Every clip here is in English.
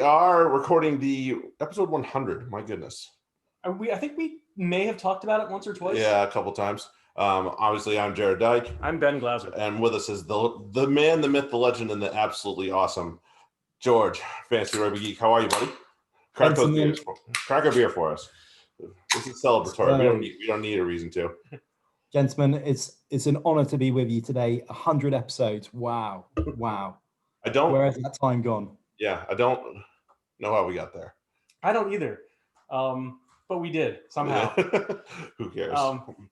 Are recording the episode 100. My goodness. I think we may have talked about it once or twice. Yeah, a couple times. Obviously, I'm Jared Dyke. I'm Ben Glauser. And with us is the man, the myth, the legend, and the absolutely awesome George, Fantasy Rugby Geek. How are you, buddy? Crack a beer for us. This is celebratory. We don't need a reason to. Gentlemen, it's an honor to be with you today. 100 episodes. Wow. Where has that time gone? Yeah, I don't know how we got there. I don't either. But we did somehow. Who cares?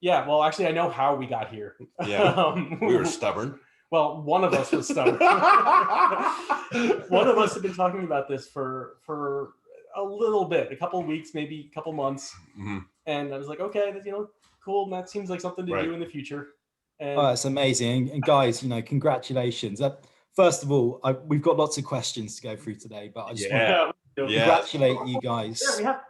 Yeah, well, actually, I know how we got here. Yeah, we were stubborn. Well, one of us was stubborn. One of us had been talking about this for a little bit, a couple of weeks, maybe a couple months. Mm-hmm. And I was like, okay, cool. And that seems like something to do in the future. And it's amazing. And guys, congratulations. First of all, we've got lots of questions to go through today, but I just want to congratulate you guys. Yeah, we have.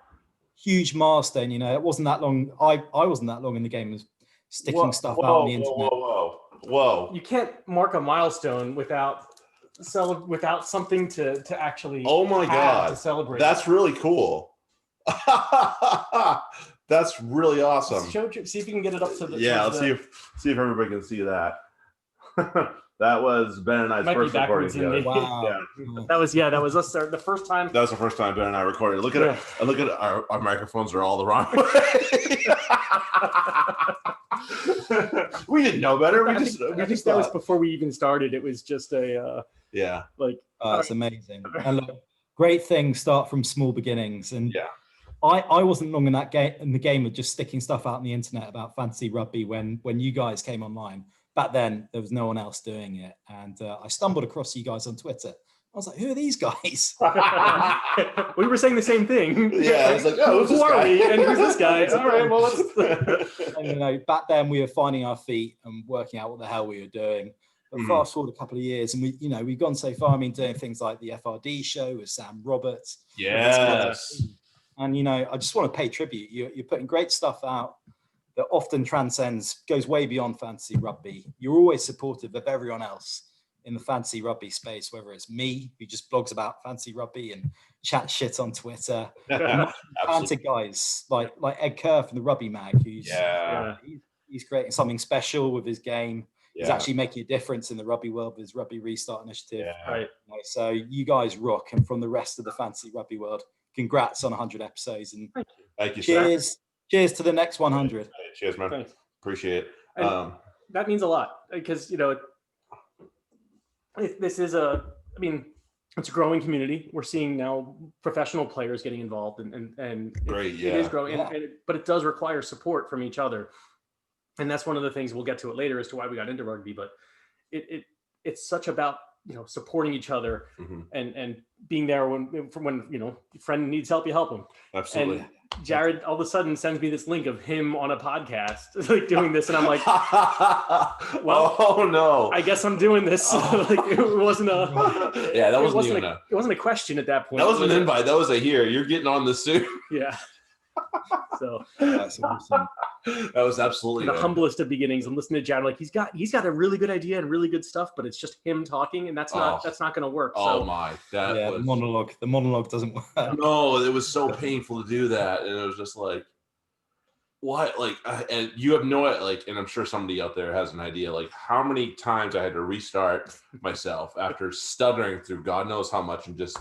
Huge milestone. It wasn't that long. I wasn't that long in the game of sticking stuff out on the internet. Whoa. You can't mark a milestone without something to actually to celebrate. That's really cool. That's really awesome. See if you can get it up to the let's see if everybody can see that. That was Ben and I's first recording together. Wow. Yeah. That was us. The first time. That was the first time Ben and I recorded. Look at it. Look at our microphones are all the wrong way. We didn't know better. I think that was before we even started. It was just a it's amazing. And look, great things start from small beginnings. And I wasn't long in the game of just sticking stuff out on the internet about fantasy rugby when you guys came online. Back then, there was no one else doing it. And I stumbled across you guys on Twitter. I was like, who are these guys? We were saying the same thing. Yeah, I was like, oh, who are we? And who's this guy? All right, well, let's... And, back then, we were finding our feet and working out what the hell we were doing. But fast forward a couple of years, and we've gone so far. I mean, doing things like the FRD show with Sam Roberts. Yes. And, I just want to pay tribute. You're putting great stuff out that often goes way beyond fantasy rugby. You're always supportive of everyone else in the fantasy rugby space, whether it's me, who just blogs about fantasy rugby and chat shit on Twitter, talented guys like Ed Kerr from the Rugby Mag, who's he's creating something special with his game. Yeah. He's actually making a difference in the rugby world with his Rugby Restart initiative. Yeah. Right. So you guys rock, and from the rest of the fantasy rugby world, congrats on 100 episodes. And thank you, cheers. Sir. Cheers to the next 100. Cheers, man. Thanks. Appreciate it. That means a lot because, this is it's a growing community. We're seeing now professional players getting involved and great, it is growing, but it does require support from each other. And that's one of the things we'll get to it later as to why we got into rugby, but it's such about, supporting each other and being there when your friend needs help, you help them. Absolutely. And Jared all of a sudden sends me this link of him on a podcast, like doing this. And I'm like, well, oh no, I guess I'm doing this. It wasn't it wasn't a question at that point. That wasn't an invite. That was a you're getting on this soon. Yeah. So that's awesome. That was absolutely the humblest of beginnings. I'm listening to Jared, like he's got a really good idea and really good stuff, but it's just him talking, and that's not going to work. The monologue doesn't work. No, it was so painful to do that, and it was just like, what? And you have no and I'm sure somebody out there has an idea, like how many times I had to restart myself after stuttering through God knows how much and just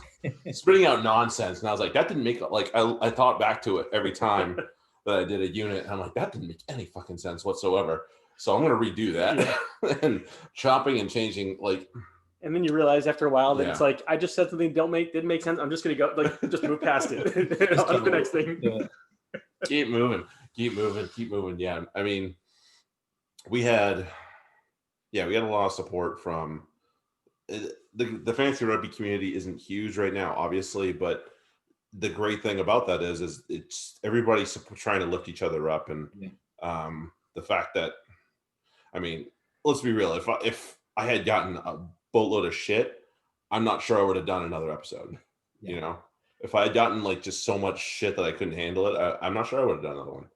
spitting out nonsense. And I was like, that didn't make I thought back to it every time that I did a unit, and I'm like, that didn't make any fucking sense whatsoever. So I'm gonna redo that and chopping and changing And then you realize after a while that it's like, I just said something didn't make sense. I'm just gonna go just move past it. On the next thing. Yeah. Keep moving. Yeah. I mean, we had a lot of support from the fantasy rugby community. Isn't huge right now, obviously, but the great thing about that is it's everybody's trying to lift each other up. And the fact that, I mean, let's be real. If I had gotten a boatload of shit, I'm not sure I would have done another episode. If I had gotten just so much shit that I couldn't handle it, I'm not sure I would have done another one.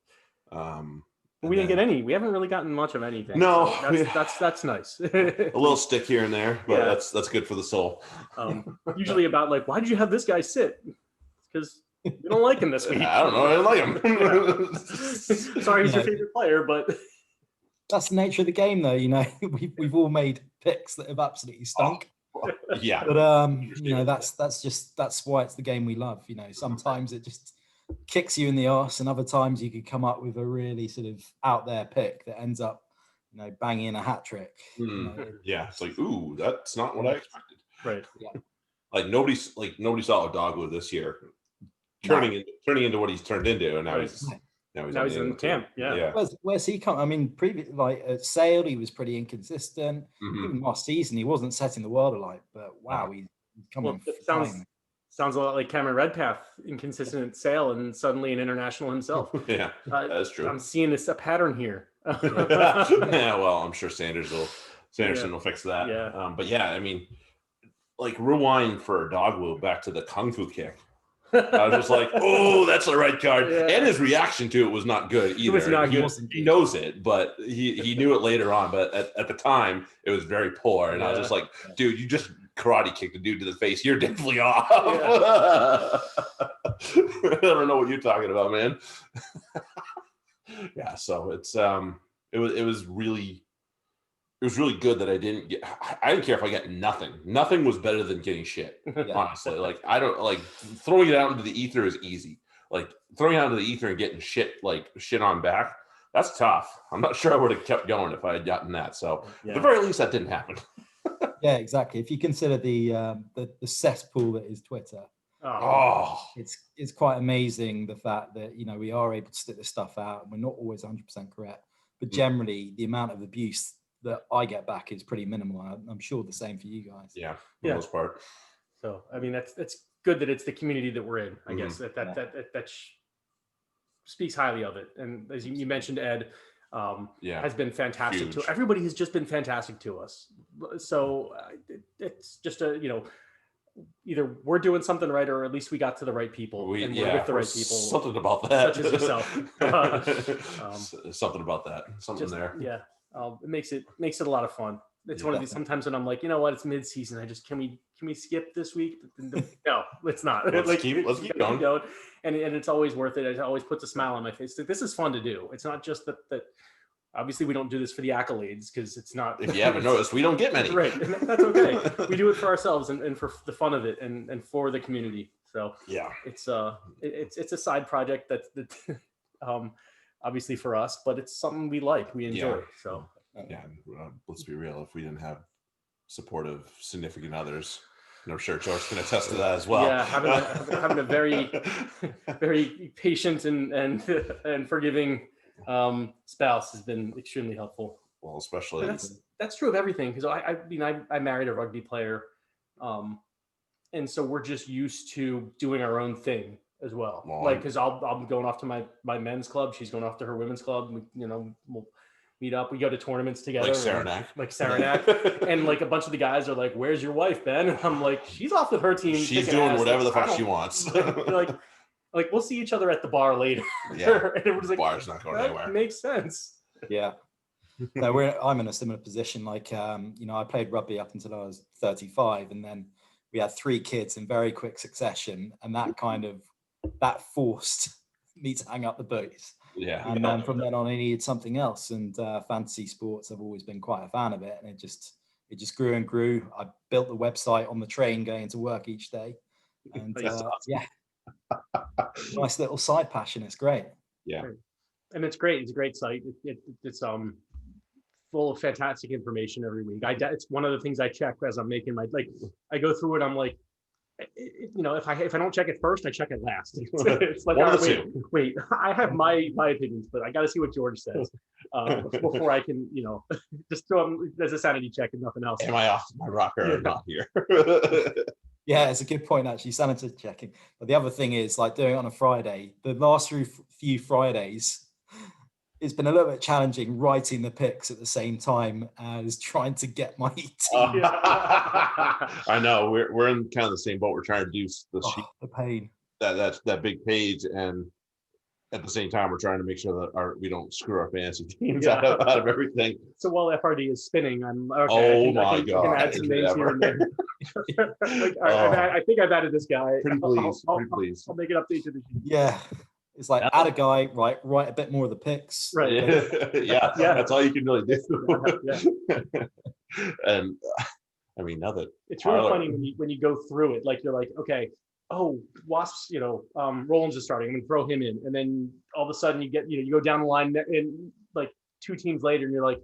We didn't get any. We haven't really gotten much of anything. No, so that's nice. A little stick here and there, but Yeah. that's good for the soul. Usually about like, why did you have this guy sit? Because we don't like him this week. I don't know. I didn't like him. Sorry, he's your favorite player, but that's the nature of the game, though. We've all made picks that have absolutely stunk. Yeah, but that's why it's the game we love. Sometimes it just kicks you in the arse, and other times you could come up with a really sort of out there pick that ends up banging a hat trick. Yeah, it's like, ooh, that's not what I expected. Right. Yeah. Like nobody saw Dogwood this year turning into what he's turned into, and now he's in camp. Yeah. Where's he come? I mean, like at Sale, he was pretty inconsistent. Even last season, he wasn't setting the world alight. But wow, he's coming. Sounds a lot like Cameron Redpath, inconsistent at Sale, and suddenly an international himself. Yeah, that's true. I'm seeing a pattern here. Yeah, well, I'm sure Sanderson will fix that. Yeah. But yeah, I mean, like rewind for Dogwood back to the Kung Fu kick. I was just like, oh, that's the right card. Yeah. And his reaction to it was not good either. It was not good. He knows it, but he knew it later on. But at the time, it was very poor. And I was just like, dude, you just karate kicked a dude to the face. You're definitely off. Yeah. I don't know what you're talking about, man. Yeah, so it was really good that I didn't care if I got nothing. Nothing was better than getting shit, honestly. Like, I don't like throwing it out into the ether is easy. Like throwing it out into the ether and getting shit on back, that's tough. I'm not sure I would have kept going if I had gotten that. So at the very least, that didn't happen. Yeah, exactly. If you consider the cesspool that is Twitter, it's quite amazing the fact that we are able to stick this stuff out. We're not always 100% correct, but generally the amount of abuse that I get back is pretty minimal. I'm sure the same for you guys. Yeah, for the most part. So I mean, that's good that it's the community that we're in. I guess that speaks highly of it. And as you mentioned, Ed, has been fantastic to everybody. Has just been fantastic to us. So it's just either we're doing something right, or at least we got to the right people, we're with the right people. Something about that. Such as yourself. Something about that. Something there. Yeah. It makes it a lot of fun. It's one of these sometimes when I'm like, you know what, it's mid-season. Can we skip this week? No, it's not. Let's keep going. And it's always worth it. It always puts a smile on my face. This is fun to do. It's not just that obviously we don't do this for the accolades, because it's not. If you haven't noticed, we don't get many. Right. And that's okay. We do it for ourselves and for the fun of it and for the community. So it's a side project that's obviously for us, but it's something we like, we enjoy. So let's be real, if we didn't have supportive significant others, and I'm sure George can attest to that as well. Yeah, having a very very patient and forgiving spouse has been extremely helpful. Well, especially that's true of everything, because I married a rugby player, and so we're just used to doing our own thing as well. Because I'm going off to my men's club, she's going off to her women's club. We'll meet up. We go to tournaments together. Like Saranac. And like a bunch of the guys are like, "Where's your wife, Ben?" And I'm like, "She's off with her team. She's doing whatever the fuck she wants." like we'll see each other at the bar later. Yeah. And it was like, bar's not going anywhere. Makes sense. Yeah. No, I'm in a similar position. Like, I played rugby up until I was 35, and then we had 3 kids in very quick succession, and that forced me to hang up the boots. Yeah. And then from then on, I needed something else. And fantasy sports, I've always been quite a fan of it. And it just grew and grew. I built the website on the train going to work each day. And nice little side passion. It's great. Yeah. And it's great. It's a great site. It's full of fantastic information every week. It's one of the things I check as I'm making I go through it. I'm like, if I don't check it first, I check it last. It's like, wait, I have my opinions, but I got to see what George says before I can, just throw them as a sanity check and nothing else. Am I off my rocker or not here? Yeah, it's a good point, actually, sanity checking. But the other thing is, like, doing it on a Friday, the last few Fridays, it's been a little bit challenging writing the picks at the same time as trying to get my team. I know we're in kind of the same boat. We're trying to do the sheet, the pain. That big page, and at the same time, we're trying to make sure that we don't screw our fantasy teams out of everything. So while FRD is spinning, I'm okay. Oh I can add some names here and there. Like, I think I've added this guy. Pretty please. I'll make it update to the sheet. Yeah. It's like add a guy, write a bit more of the picks. Right. Yeah. That's all you can really do. Yeah. And I mean, now that it's really funny when you go through it, like you're like, okay, oh, Wasps, Rollins is starting. I'm gonna throw him in, and then all of a sudden you go down the line, and like 2 teams later, and you're like,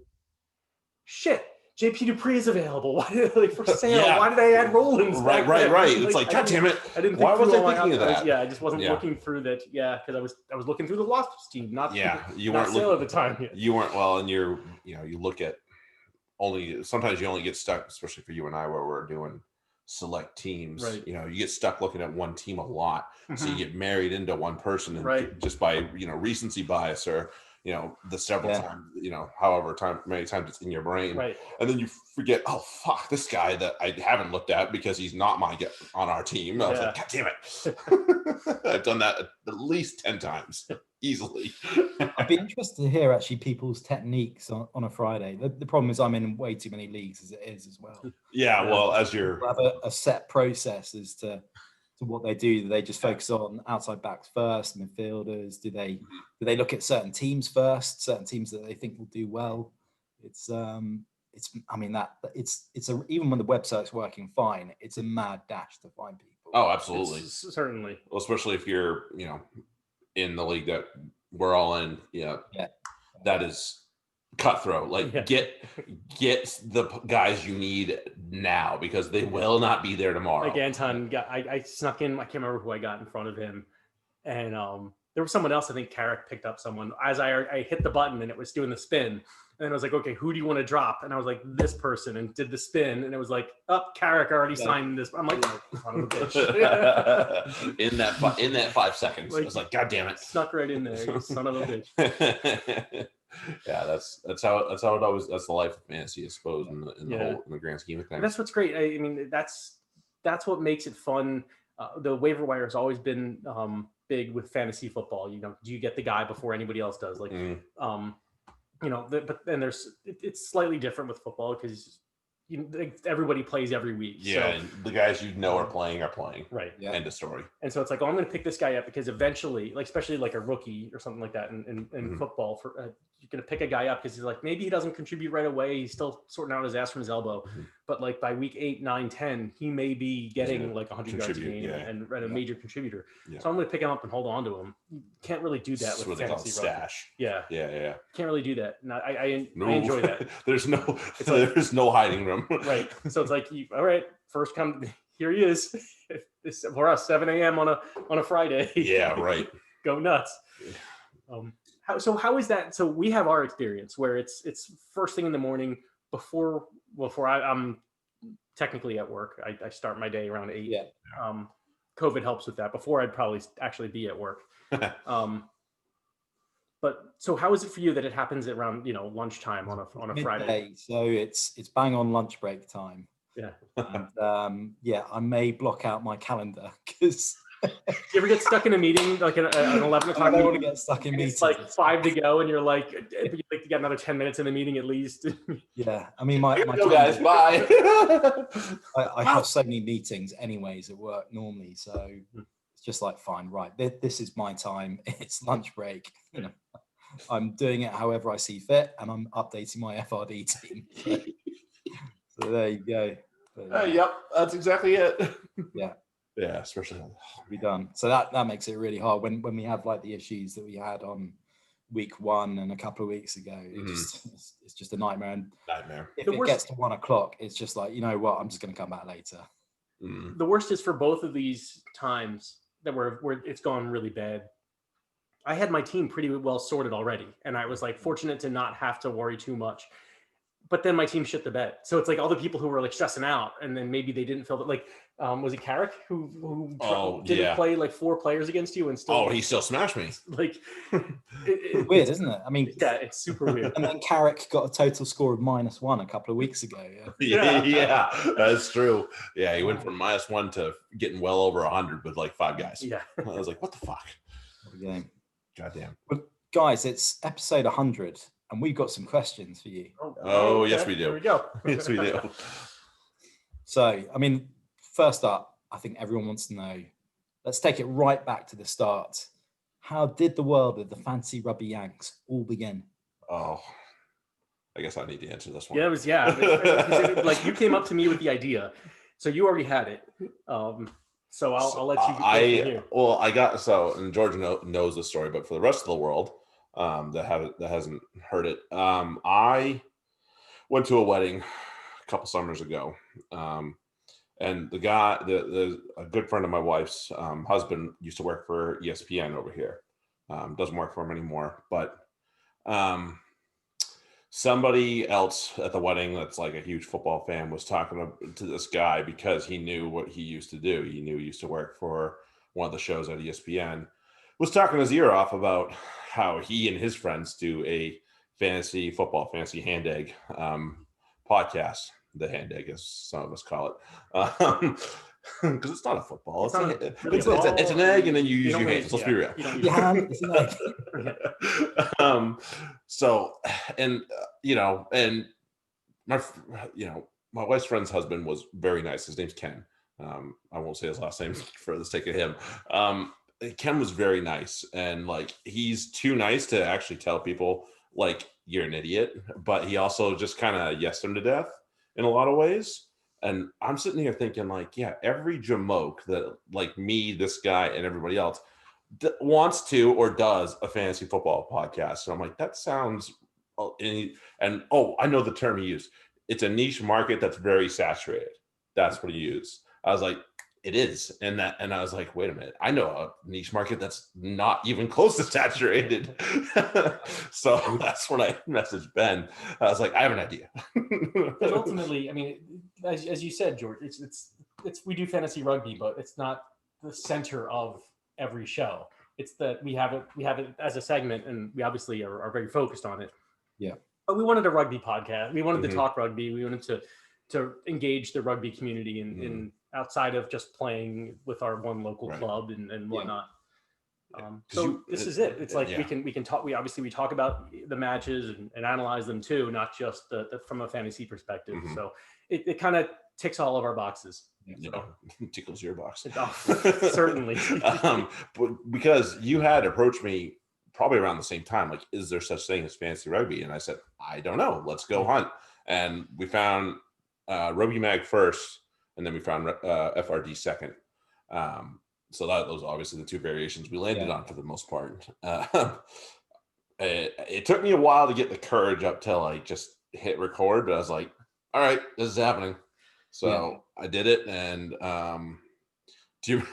shit, JP Dupree is available. Why did for sale? Yeah. Why did I add Rollins? Right. It's like, God damn it! I didn't. Why was I thinking of that? I just wasn't looking through that. Yeah, because I was looking through the Wasps team, not you weren't sale at the time. You weren't and you look at sometimes you only get stuck, especially for you and I, where we're doing select teams. Right. You get stuck looking at one team a lot, so you get married into one person, and just by recency bias or the several times, however many times it's in your brain, and then you forget, oh fuck, this guy that I haven't looked at because he's not on our team. I was like, God damn it. I've done that at least 10 times easily. I'd be interested to hear actually people's techniques on a Friday. The problem is I'm in way too many leagues as it is as well. Yeah, well, as you're have a set process as to what they do. Do they just focus on outside backs first, midfielders? Do they look at certain teams first, certain teams that they think will do well? Even when the website's working fine, it's a mad dash to find people. Oh, absolutely. Certainly. Well, especially if you're, in the league that we're all in, that is cutthroat. Like get the guys you need now, because they will not be there tomorrow. Like Anton I snuck in, I can't remember who I got in front of him, and there was someone else. I think Carrick picked up someone as I hit the button and it was doing the spin, and I was like, okay, who do you want to drop? And I was like, this person, and did the spin, and it was like, Carrick already signed this. I'm like, son of a bitch. in that 5 seconds, I was like, God damn it, snuck right in there, you son of a bitch. Yeah, that's how it always. That's the life of fantasy, I suppose, in the grand scheme of things. That's what's great. I mean, that's what makes it fun. The waiver wire has always been big with fantasy football. Do you get the guy before anybody else does? Like, but then it's slightly different with football because everybody plays every week. Yeah, so, and the guys are playing. Right. Yeah. End of story. And so it's like, I'm going to pick this guy up because eventually, like especially like a rookie or something like that in football, you're going to pick a guy up because he's like, maybe he doesn't contribute right away. He's still sorting out his ass from his elbow. But like by week 8, 9, 10, he may be getting like 100 yards a game and a major contributor. Yeah. So I'm going to pick him up and hold on to him. You can't really do that with fantasy stash. Yeah. Can't really do that. And I enjoy that. There's no hiding room. Right. So it's like, all right, first come, here he is. For us, 7 a.m. on a Friday. Yeah, right. Go nuts. How is that? So we have our experience where it's first thing in the morning before I'm technically at work. I start my day around 8. Yeah. COVID helps with that. Before I'd probably actually be at work. But so how is it for you that it happens around lunchtime on a Midday, Friday? So it's bang on lunch break time. Yeah. And I may block out my calendar because. Do you ever get stuck in a meeting like an 11 o'clock? I don't want to get stuck in meetings. It's like 5 to go, and you're like, you like to get another 10 minutes in the meeting at least. Yeah, I mean, my guys, bye. I have so many meetings anyways at work normally, so it's just like, fine, right, this is my time. It's lunch break. I'm doing it however I see fit, and I'm updating my FRD team. So there you go. But, yep, that's exactly it. Yeah. Yeah, especially be done. So that makes it really hard when we have like the issues that we had on week 1 and a couple of weeks ago. It's just a nightmare. And if it gets to 1 o'clock, it's just like, you know what, I'm just going to come back later. The worst is for both of these times that where it's gone really bad. I had my team pretty well sorted already, and I was like fortunate to not have to worry too much. But then my team shit the bed. So it's like all the people who were like stressing out, and then maybe they didn't feel that. Like, was it Carrick who didn't play like 4 players against you and still? Oh, he still smashed me. Like, it's weird, isn't it? I mean, yeah, it's super weird. And then Carrick got a total score of -1 a couple of weeks ago. Yeah, that's true. Yeah, he went from -1 to getting well over 100 with like 5 guys. Yeah, I was like, what the fuck? What a game. Goddamn. Well, guys, it's episode 100, and we've got some questions for you. Oh, yes, we do. There we go. Yes, we do. So, I mean, first up, I think everyone wants to know. Let's take it right back to the start. How did the world of the Fantasy Rugby Yanks all begin? Oh, I guess I need to answer this one. Yeah, it was like you came up to me with the idea, so you already had it. So I'll let you. And George knows the story, but for the rest of the world that hasn't heard it, I went to a wedding a couple summers ago, and the guy, a good friend of my wife's husband, used to work for ESPN over here. Doesn't work for him anymore, but somebody else at the wedding that's like a huge football fan was talking to this guy because he knew what he used to do. He knew he used to work for one of the shows at ESPN, was talking his ear off about how he and his friends do a fantasy hand egg podcast. The hand egg, as some of us call it. Because it's not a football. It's an egg, and then you use your hands. Let's be real. It's an egg. So, and my wife's friend's husband was very nice. His name's Ken. I won't say his last name for the sake of him. Ken was very nice, and like he's too nice to actually tell people like you're an idiot, but he also just kind of yesed them to death in a lot of ways. And I'm sitting here thinking, like, yeah, every jamoke that, like me, this guy, and everybody else wants to or does a fantasy football podcast. And I'm like, that sounds, I know the term he used. It's a niche market that's very saturated. That's what he used. I was like, it is. And I was like, wait a minute. I know a niche market that's not even close to saturated. So that's when I messaged Ben. I was like, I have an idea. Because ultimately, I mean, as you said, George, it's we do fantasy rugby, but it's not the center of every show. It's that we have it as a segment, and we obviously are very focused on it. Yeah. But we wanted a rugby podcast. We wanted to talk rugby. We wanted to engage the rugby community in outside of just playing with our one local club and whatnot. So this is it. It's like we can talk. We talk about the matches and analyze them too, not just the from a fantasy perspective. So it kind of ticks all of our boxes. Tickles your box. Certainly. But because you had approached me probably around the same time, like, is there such thing as fantasy rugby? And I said, I don't know. Let's go hunt. And we found Rugby Mag first, and then we found FRD second. So those are obviously the two variations we landed on for the most part. It took me a while to get the courage up to like just hit record, but I was like, all right, this is happening. So I did it. And do you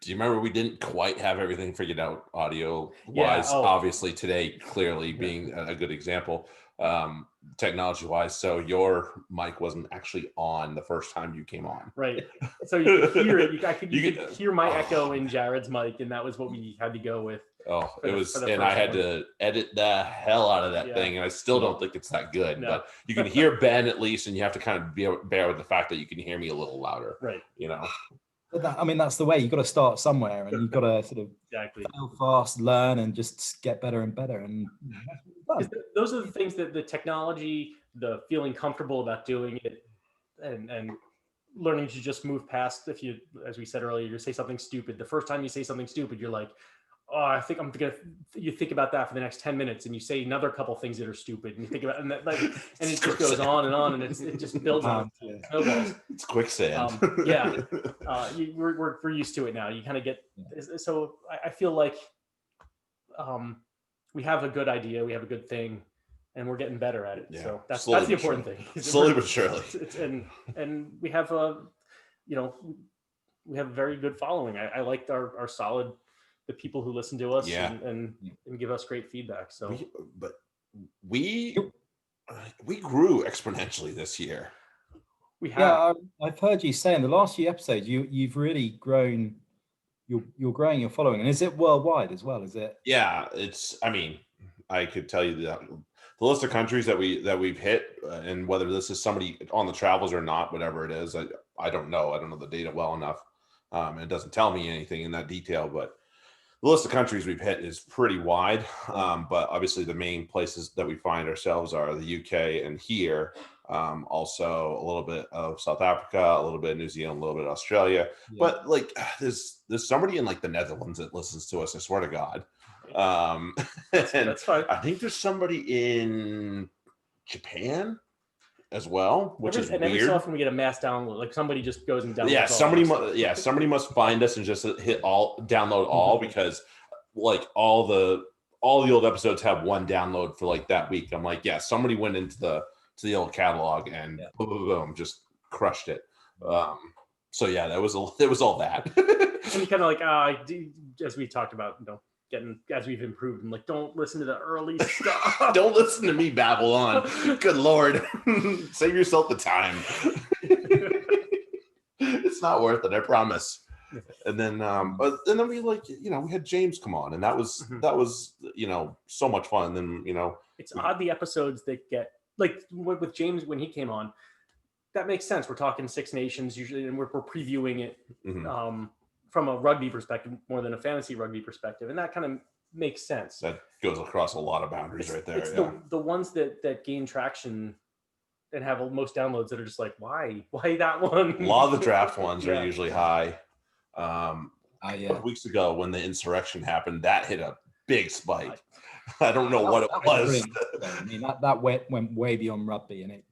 remember we didn't quite have everything figured out audio wise? Obviously today clearly being a good example, technology wise. So your mic wasn't actually on the first time you came on. Right. So you could hear it. You could hear my echo in Jared's mic, and that was what we had to go with. And I had to edit the hell out of that thing, and I still don't think it's that good. No. But you can hear Ben at least, and you have to kind of bear with the fact that you can hear me a little louder. Right. That's the way. You've got to start somewhere, and you've got to sort of fail fast, learn, and just get better and better. And those are the things that the technology, the feeling comfortable about doing it, and learning to just move past. If you, as we said earlier, you say something stupid. The first time you say something stupid, you're like, oh, I think you think about that for the next 10 minutes, and you say another couple things that are stupid, and you think about, and it just goes on, and it just builds on snowballs. It's quicksand. We're used to it now. You kind of get, so I feel like we have a good idea, we have a good thing, and we're getting better at it. So that's the important thing. Slowly but surely. And we have we have a very good following. I liked our solid, the people who listen to us and give us great feedback. So we grew exponentially this year. We have. I've heard you say in the last few episodes you've really grown. You're growing your following, and is it worldwide as well? Is it? Yeah, I could tell you that the list of countries that we've hit, and whether this is somebody on the travels or not, whatever it is, I don't know. I don't know the data well enough. It doesn't tell me anything in that detail, but the list of countries we've hit is pretty wide, but obviously the main places that we find ourselves are the UK and here. Also a little bit of South Africa, a little bit of New Zealand, a little bit of Australia. Yeah. But like there's somebody in like the Netherlands that listens to us, I swear to God. That's fine. I think there's somebody in Japan as well, which is weird. Every so often we get a mass download, like somebody just goes and downloads. Yeah, somebody must find us and just download all, because like all the old episodes have one download for like that week. I'm like, yeah, somebody went into the old catalog and boom, just crushed it. So yeah, it was all that. And you kind of like, as we talked about, getting as we've improved, I'm like, don't listen to the early stuff. Don't listen to me babble on. Good Lord. Save yourself the time. It's not worth it, I promise. And then we we had James come on, and that was so much fun. And then it's odd, the episodes that get like with James when he came on, that makes sense. We're talking Six Nations usually, and we're previewing it from a rugby perspective more than a fantasy rugby perspective, and that kind of makes sense. That goes across a lot of boundaries right there. It's the ones that gain traction and have most downloads that are just like, why that one? A lot of the draft ones are usually high. A couple weeks ago when the insurrection happened, that hit a big spike. I don't know what it was. I mean, that went way beyond rugby, and it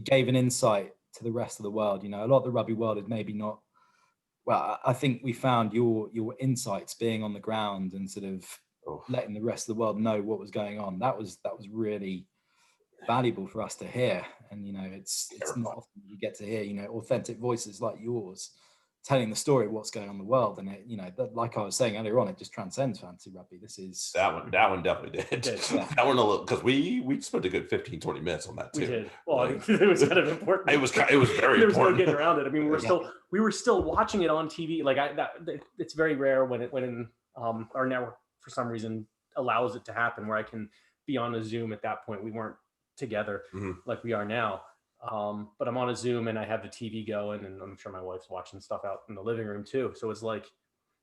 gave an insight to the rest of the world. A lot of the rugby world is maybe not. Well, I think we found your insights being on the ground and sort of letting the rest of the world know what was going on. That was really valuable for us to hear. And it's not often you get to hear authentic voices like yours telling the story of what's going on in the world. And it, like I was saying earlier on, it just transcends fantasy rugby. This is that one definitely did. That one a little, because we spent a good 15-20 minutes on that too. We did. Well, it was kind of important. It was very important. There was no getting around it. I mean, we were still watching it on TV. Like it's very rare when our network for some reason allows it to happen where I can be on a Zoom. At that point we weren't together like we are now. But I'm on a Zoom and I have the TV going, and I'm sure my wife's watching stuff out in the living room too. So it's like,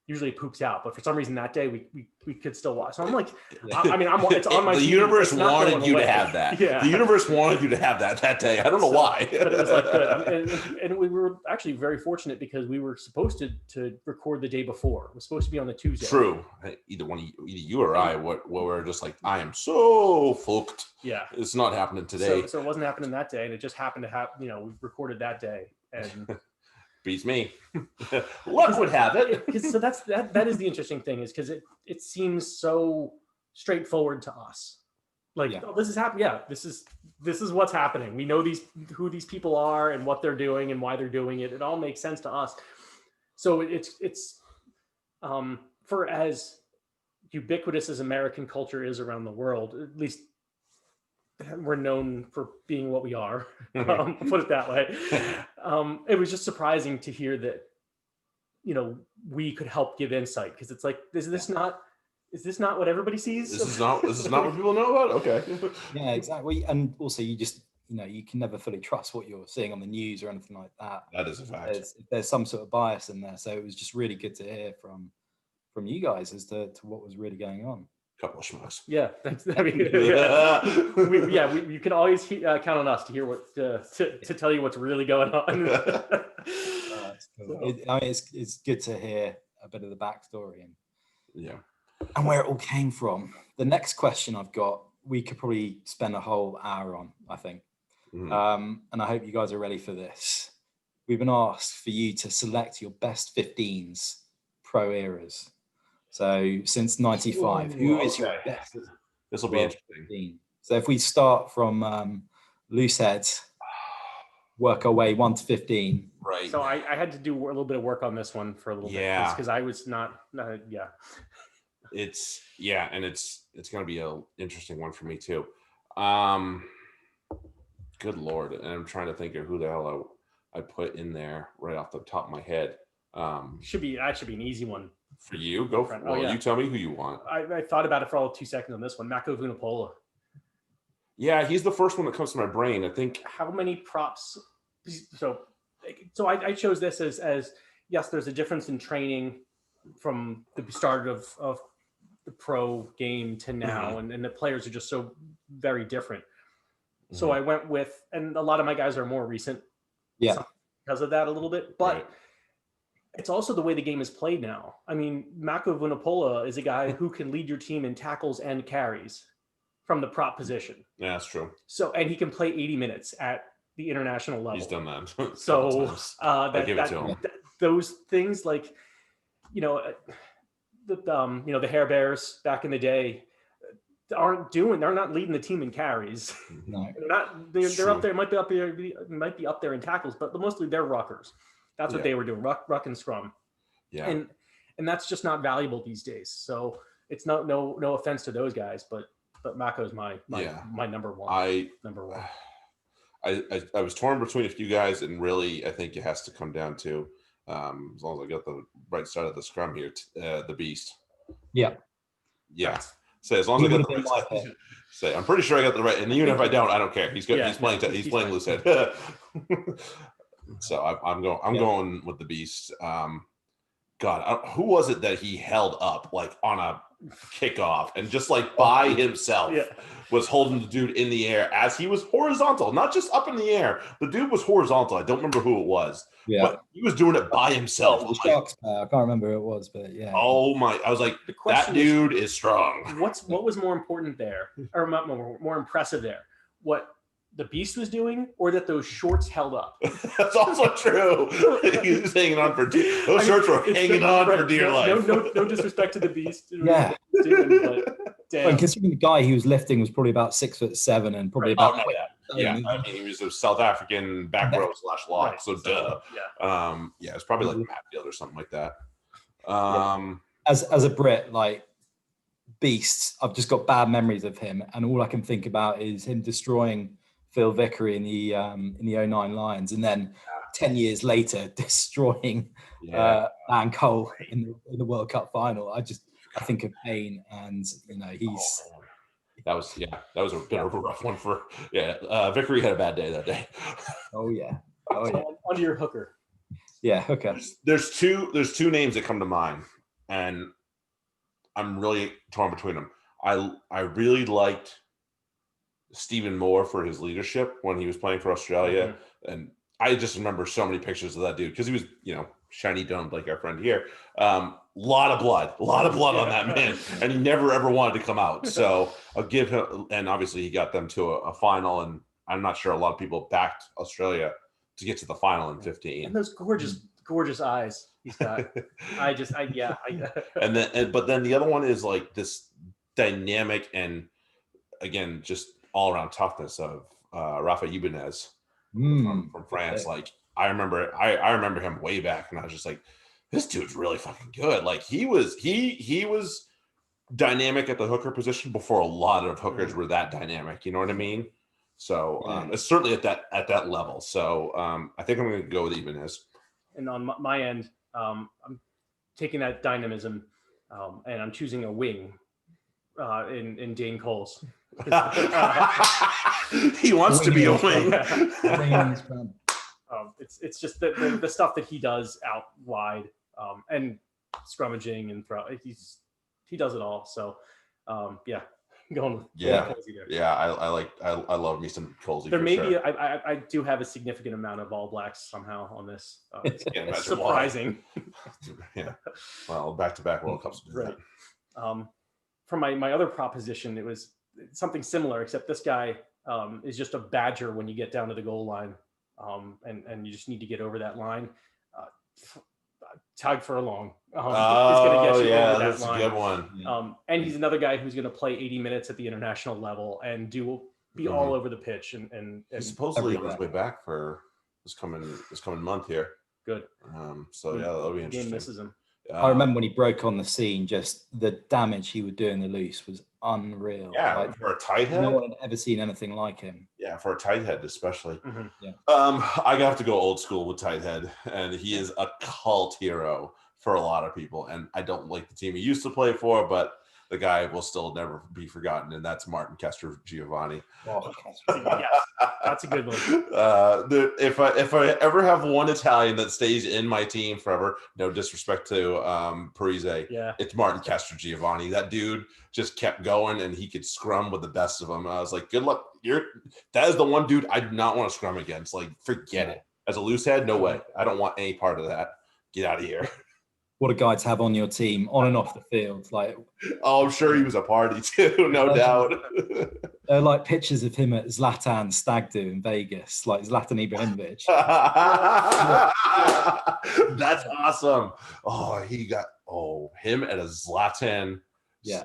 usually it poops out, but for some reason that day we could still watch. So I'm like, it's on my The TV. universe wanted you to have that. Yeah. The universe wanted you to have that day. I don't know why. But it was like good. And we were actually very fortunate because we were supposed to record the day before. It was supposed to be on the Tuesday. True. Either you or I, what we're just like, I am so fucked. Yeah. It's not happening today. So it wasn't happening that day, and it just happened to have, we recorded that day, and beats me. Luck would have it. So that is the interesting thing, is because it seems so straightforward to us. Like, this is happening. Yeah, this is what's happening. We know who these people are and what they're doing and why they're doing it. It all makes sense to us. So it's for as ubiquitous as American culture is around the world, at least we're known for being what we are. Put it that way. It was just surprising to hear that, we could help give insight, because it's like, is this not what everybody sees? This is not what people know about. Okay. Yeah, exactly. And also, you just, you can never fully trust what you're seeing on the news or anything like that. That is a fact. There's some sort of bias in there. So it was just really good to hear from you guys as to what was really going on. Couple of schmucks. Yeah, thanks. I mean, you can always count on us to hear to tell you what's really going on. It's good to hear a bit of the backstory and where it all came from. The next question I've got, we could probably spend a whole hour on, I think. And I hope you guys are ready for this. We've been asked for you to select your best 15s pro eras. So since 95, who is your best? This will be interesting. 15? So if we start from loose heads, work our way 1 to 15. Right. So I had to do a little bit of work on this one for a little bit, because I was not. It's and it's going to be an interesting one for me too. Good Lord, and I'm trying to think of who the hell I put in there right off the top of my head. Should be an easy one. For you, go for it. You tell me who you want. I thought about it for all 2 seconds on this one. Mako Vunipola. Yeah, he's the first one that comes to my brain. I think. How many props? So I chose this as yes, there's a difference in training from the start of the pro game to now, and the players are just so very different. So I went with, and a lot of my guys are more recent, because of that a little bit, but it's also the way the game is played now. I mean, Mako Vunipola is a guy who can lead your team in tackles and carries from the prop position. Yeah, that's true. So, and he can play 80 minutes at the international level. He's done that. So I give it to him. Those things, like, you know, the Hair Bears back in the day they're not leading the team in carries. No. They're up there, might be up there in tackles, but mostly they're ruckers. That's what they were doing, ruck and scrum. Yeah. And that's just not valuable these days. So it's no offense to those guys, but Mako's my number one. Number one. I was torn between a few guys, and really I think it has to come down to as long as I got the right side of the scrum here, the Beast. Yeah. Say as long as I got the right side. Say I'm pretty sure I got the right, and even if I don't care. He's good. He's playing loose head. So I'm going with the Beast. God, who was it that he held up like on a kickoff and just like by himself was holding the dude in the air as he was horizontal, not just up in the air. The dude was horizontal. I don't remember who it was, but he was doing it by himself. I can't remember who it was, but yeah. Oh my! I was like, that dude is strong. What was more important there, or more impressive there? What the Beast was doing, or that those shorts held up? That's also true. He was hanging on for those shorts were hanging on for dear life. No disrespect to the Beast. Yeah. But damn. Considering the guy he was lifting was probably about 7'7" and probably about I mean, he was a South African back row / lock, so duh. It's probably like Matfield or something like that. As a Brit, like Beast, I've just got bad memories of him, and all I can think about is him destroying Phil Vickery in the 09 Lions, and then 10 years later destroying Dan Cole in the World Cup final. I think of Payne, and he's that was a bit of a rough one for Vickery had a bad day that day. Onto your hooker. Hooker. There's two names that come to mind, and I'm really torn between them. I really liked Stephen Moore for his leadership when he was playing for Australia. And I just remember so many pictures of that dude because he was, shiny domed like our friend here. Lot of blood on that man. And he never ever wanted to come out. So I'll give him, and obviously he got them to a final, and I'm not sure a lot of people backed Australia to get to the final in 15. And those gorgeous eyes he's got. But then the other one is like this dynamic and again, just all around toughness of Rafa Ibanez from France. Like I remember him way back, and I was just like, this dude's really fucking good. Like he was dynamic at the hooker position before a lot of hookers were that dynamic. You know what I mean? So it's certainly at that level. So I think I'm going to go with Ibanez. And on my end, I'm taking that dynamism, and I'm choosing a wing in Dane Coles. He wants to be a wing. It's just the stuff that he does out wide, and scrummaging and throw. He does it all. So going with Colesy there. I love me some Colesy. There may be I do have a significant amount of All Blacks somehow on this. It's surprising. Well, back-to-back World Cups. Right. For my other proposition, it was something similar, except this guy is just a badger when you get down to the goal line, and you just need to get over that line. Tag Furlong is going to get you over that that's line. A good one. And he's another guy who's going to play 80 minutes at the international level and be all over the pitch. And he's supposedly on his way back for this coming month here. Good. That'll be interesting. Game misses him. I remember when he broke on the scene, just the damage he would do in the loose was unreal. Yeah, for a tight head. No one had ever seen anything like him. Yeah, for a tight head especially. Mm-hmm. Yeah. I have to go old school with tight head, and he is a cult hero for a lot of people. And I don't like the team he used to play for, but the guy will still never be forgotten, and that's Martin Kester Giovanni. Oh, Yes, that's a good one. If I ever have one Italian that stays in my team forever, no disrespect to Parise, Yeah. it's Martin Kester Giovanni. That dude just kept going, and he could scrum with the best of them. I was like, good luck. That is the one dude I do not want to scrum against. Like, forget it. As a loose head, no way. I don't want any part of that. Get out of here. What a guy to have on your team, on and off the field. Like, oh, I'm sure he was a party too, no doubt. They're like pictures of him at Zlatan stag do in Vegas, like Zlatan Ibrahimovic. That's awesome. Oh, him at a Zlatan. Yeah.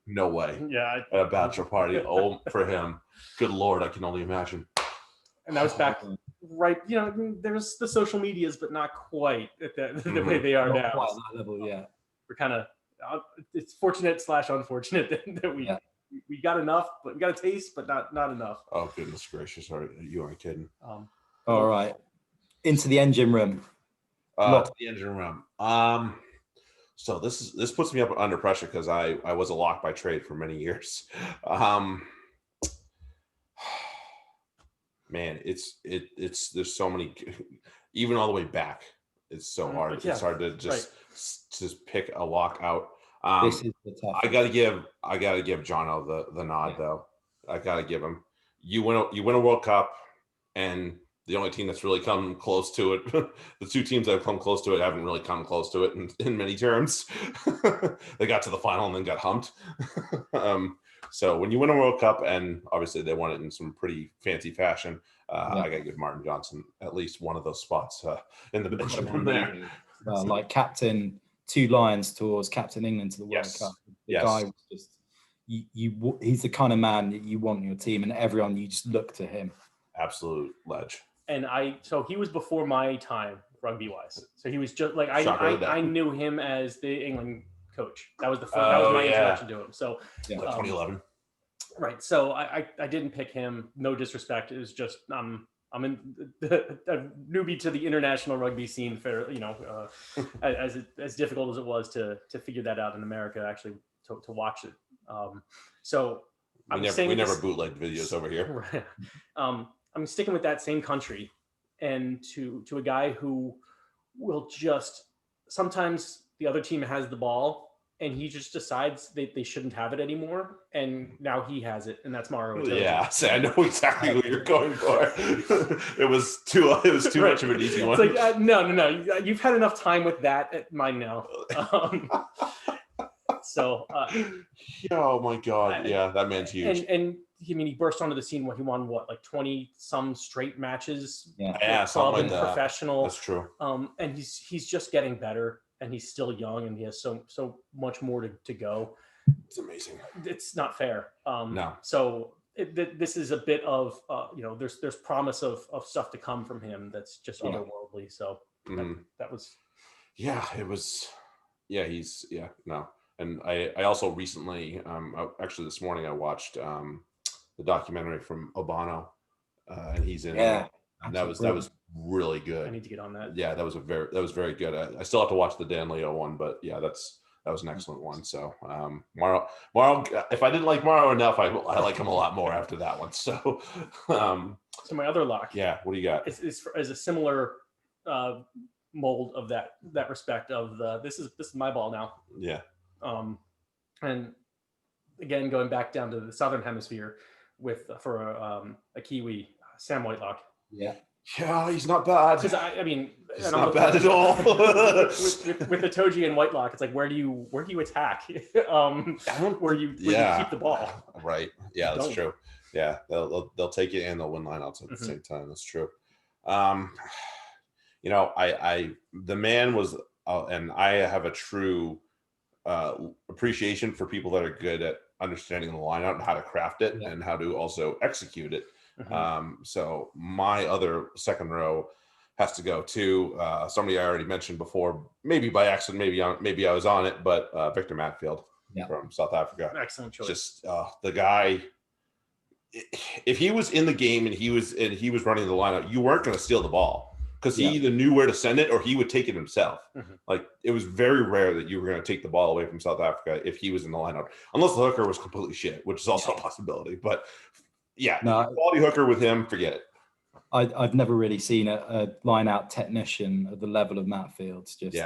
No way. Yeah. At a bachelor party. Oh, for him. Good Lord, I can only imagine. And that was back right, there's the social medias, but not quite at the way they are Not now. quite at that level, yeah. We're kind of, it's fortunate / unfortunate that we got enough, but we got a taste, but not enough. Oh, goodness gracious. You aren't kidding. All right. Into the engine room. To the engine room. So this puts me up under pressure because I was a lock by trade for many years. Man, it's there's so many, even all the way back. It's so hard. Yeah, it's hard to just pick a lock out. This is the tough. I gotta give Jono the nod though. I gotta give him. You win a World Cup, and the only team that's really come close to it, the two teams that have come close to it haven't really come close to it in many terms. They got to the final and then got humped. So when you win a World Cup, and obviously they won it in some pretty fancy fashion, I got to give Martin Johnson at least one of those spots in the bench there. Like captain 2 Lions tours, captain England to the World Cup. The guy was just, he's the kind of man that you want in your team, and everyone, you just look to him. Absolute ledge. And so he was before my time rugby wise. So he was just like, I knew him as the England coach. That was my introduction to him. So like 2011. Right. So I didn't pick him. No disrespect. It was just I'm a newbie to the international rugby scene. As difficult as it was to figure that out in America, actually to watch it. So we never bootlegged videos over here. Right. I'm sticking with that same country, and to a guy who will just, sometimes the other team has the ball and he just decides they shouldn't have it anymore, and now he has it, and that's Mario Itoje. Yeah, so I know exactly what you're going for. It was too much of an easy one. It's like no, you've had enough time with that at mine now. Oh my God, that man's huge. And I mean, he burst onto the scene when he won like 20 some straight matches. Yeah, something like that. Professional. That's true. And he's just getting better, and he's still young, and he has so much more to go. It's amazing. It's not fair. No. So this is a bit of there's promise of stuff to come from him that's just otherworldly. So that was. Yeah, it was. Yeah, no. And I also recently, actually this morning, I watched the documentary from Obano, and he's in. Yeah, that was really good. I need to get on that. Yeah, that was very good. I still have to watch the Dan Leo one, but yeah, that was an excellent one. So Morrow, if I didn't like Morrow enough, I like him a lot more after that one. So so my other lock. Yeah, what do you got? Is a similar mold of that respect of this is my ball now. Yeah. And again, going back down to the Southern Hemisphere for a Kiwi, Sam Whitelock. Yeah. Yeah, he's not bad. Because I mean, he's not bad at all. with Itoje and Whitelock, it's like where do you attack? Where do you keep the ball? Right. Yeah, that's true. Yeah, they'll take it and they'll win lineouts at the same time. That's true. The man was, and I have a true appreciation for people that are good at understanding the lineout and how to craft it and how to also execute it. So my other second row has to go to somebody I already mentioned before, maybe by accident, maybe I was on it, but Victor Matfield from South Africa. Excellent choice. Just the guy. If he was in the game and he was running the lineup, you weren't going to steal the ball. because he either knew where to send it or he would take it himself. Mhm. Like it was very rare that you were going to take the ball away from South Africa if he was in the lineup, unless the hooker was completely shit, which is also a possibility. But yeah, quality hooker with him, forget it. I've never really seen a line-out technician at the level of Matt Fields. Just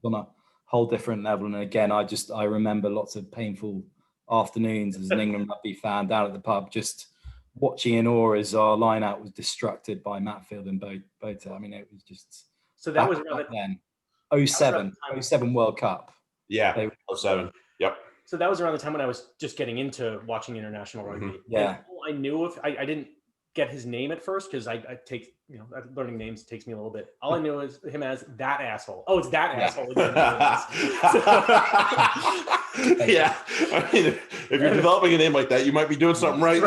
on a whole different level. And again, I remember lots of painful afternoons as an England rugby fan down at the pub, just watching in awe as our line-out was destructed by Matt Field and Bota. I mean, it was just. So that was around then. 07 World Cup. Yeah, 07. Yep. So that was around the time when I was just getting into watching international rugby. Yeah. I knew I didn't get his name at first because I take, learning names takes me a little bit. All I knew is him as that asshole. Oh, it's that asshole. Yeah. I mean, if you're developing a name like that, you might be doing something right.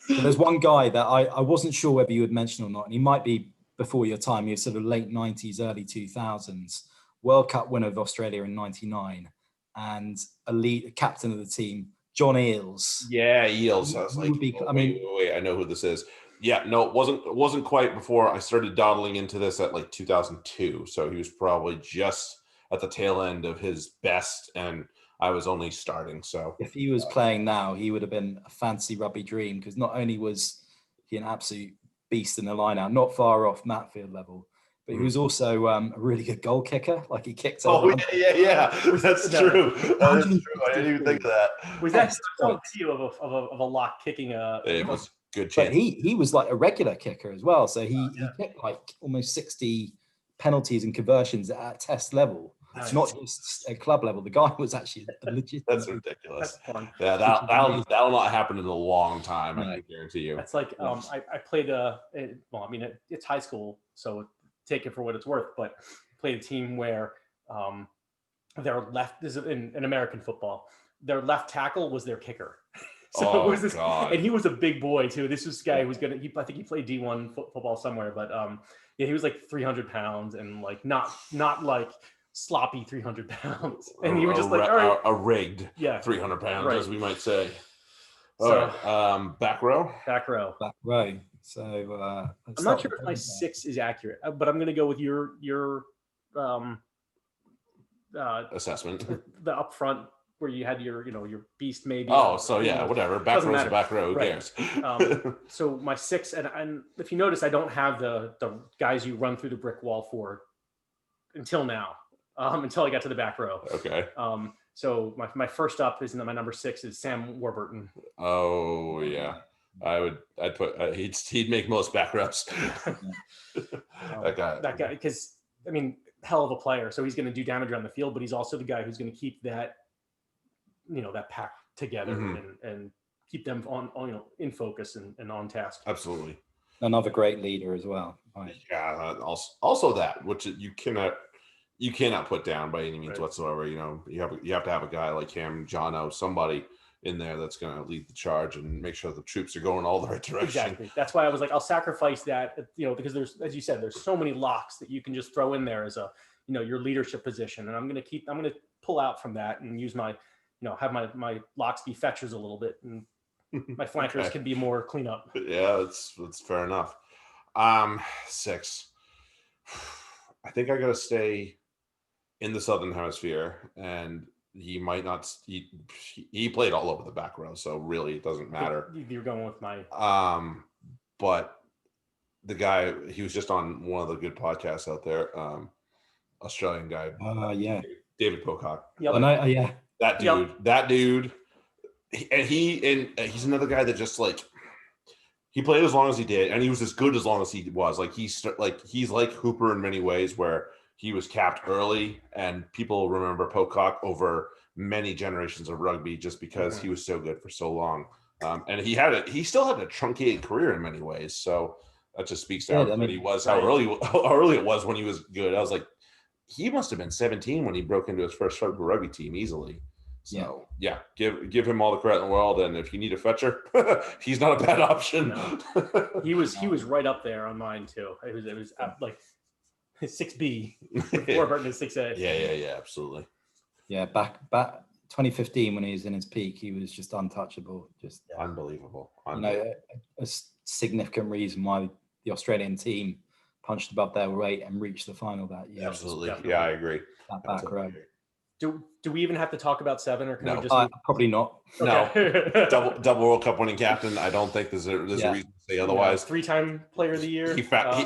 So there's one guy that I wasn't sure whether you would mention or not, and he might be before your time. He was sort of late 90s, early 2000s, World Cup winner of Australia in 99, and a lead captain of the team, John Eales. Yeah, Eales. I was like, wait, I know who this is. Yeah, no, it wasn't quite before I started dawdling into this at like 2002. So he was probably just at the tail end of his best, and I was only starting. So if he was playing now, he would have been a fantasy rugby dream, because not only was he an absolute beast in the line-out, not far off Matt Field level, but he was also a really good goal kicker. Like he kicked. Oh yeah, that's true. That's true. I didn't even think of that. Was that a video of a lock kicking a? It was good chance. But he was like a regular kicker as well. So he kicked like almost 60 penalties and conversions at test level. It's not just at club level. The guy was actually a legit. That's ridiculous. That's fun. Yeah, that'll not happen in a long time. I can guarantee you. That's like I played it's high school, so take it for what it's worth. But played a team where their left is in American football. Their left tackle was their kicker. So it was this, and he was a big boy too. This was guy who was gonna. I think he played D1 football somewhere, but he was like 300 pounds and like not like sloppy 300 pounds, and you were just like, all right, a rigged 300 pounds, as we might say. Back row. So I'm not sure if my 6 is accurate, but I'm going to go with your assessment. The up front where you had your beast maybe. Oh, so yeah, whatever. Back row's a back row. Who cares? So my 6, and if you notice, I don't have the guys you run through the brick wall for until now. Until I got to the back row. Okay. So my first up is my number 6 is Sam Warburton. Oh yeah, I'd put he'd make most back rows. That guy, because I mean, hell of a player. So he's going to do damage around the field, but he's also the guy who's going to keep that that pack together and keep them on in focus and on task. Absolutely. Another great leader as well. Right. Yeah. Also that which you cannot put down by any means whatsoever. You have to have a guy like him, Jono, somebody in there that's going to lead the charge and make sure the troops are going all the right direction. Exactly. That's why I was like, I'll sacrifice that, because there's, as you said, there's so many locks that you can just throw in there as a, your leadership position. And I'm going to pull out from that and use my, have my locks be fetchers a little bit, and my flankers can be more cleanup. Yeah, that's fair enough. 6. I think I got to stay in the Southern Hemisphere, and he might not. He played all over the back row, so really it doesn't matter. You're going with my. But the guy, he was just on one of the good podcasts out there. Australian guy. David Pocock. Yep. That dude. And he's another guy that just like. He played as long as he did, and he was as good as long as he was. Like he's like Hooper in many ways, where he was capped early, and people remember Pocock over many generations of rugby just because he was so good for so long. And he still had a truncated career in many ways. So that just speaks to how good he was, how early it was when he was good. I was like, he must have been 17 when he broke into his first rugby team easily. So give him all the credit in the world. And if you need a fetcher, he's not a bad option. No. He was right up there on mine too. It was like 6B. Warburton is 6A. Yeah, absolutely. Yeah, back 2015 when he was in his peak, he was just untouchable, just unbelievable. A significant reason why the Australian team punched above their weight and reached the final that year. Absolutely. Yeah, I agree. That back row. Do we even have to talk about Seven, or can we just probably not? Okay. No. double World Cup winning captain. I don't think there's a reason to say otherwise. 3-time player of the year.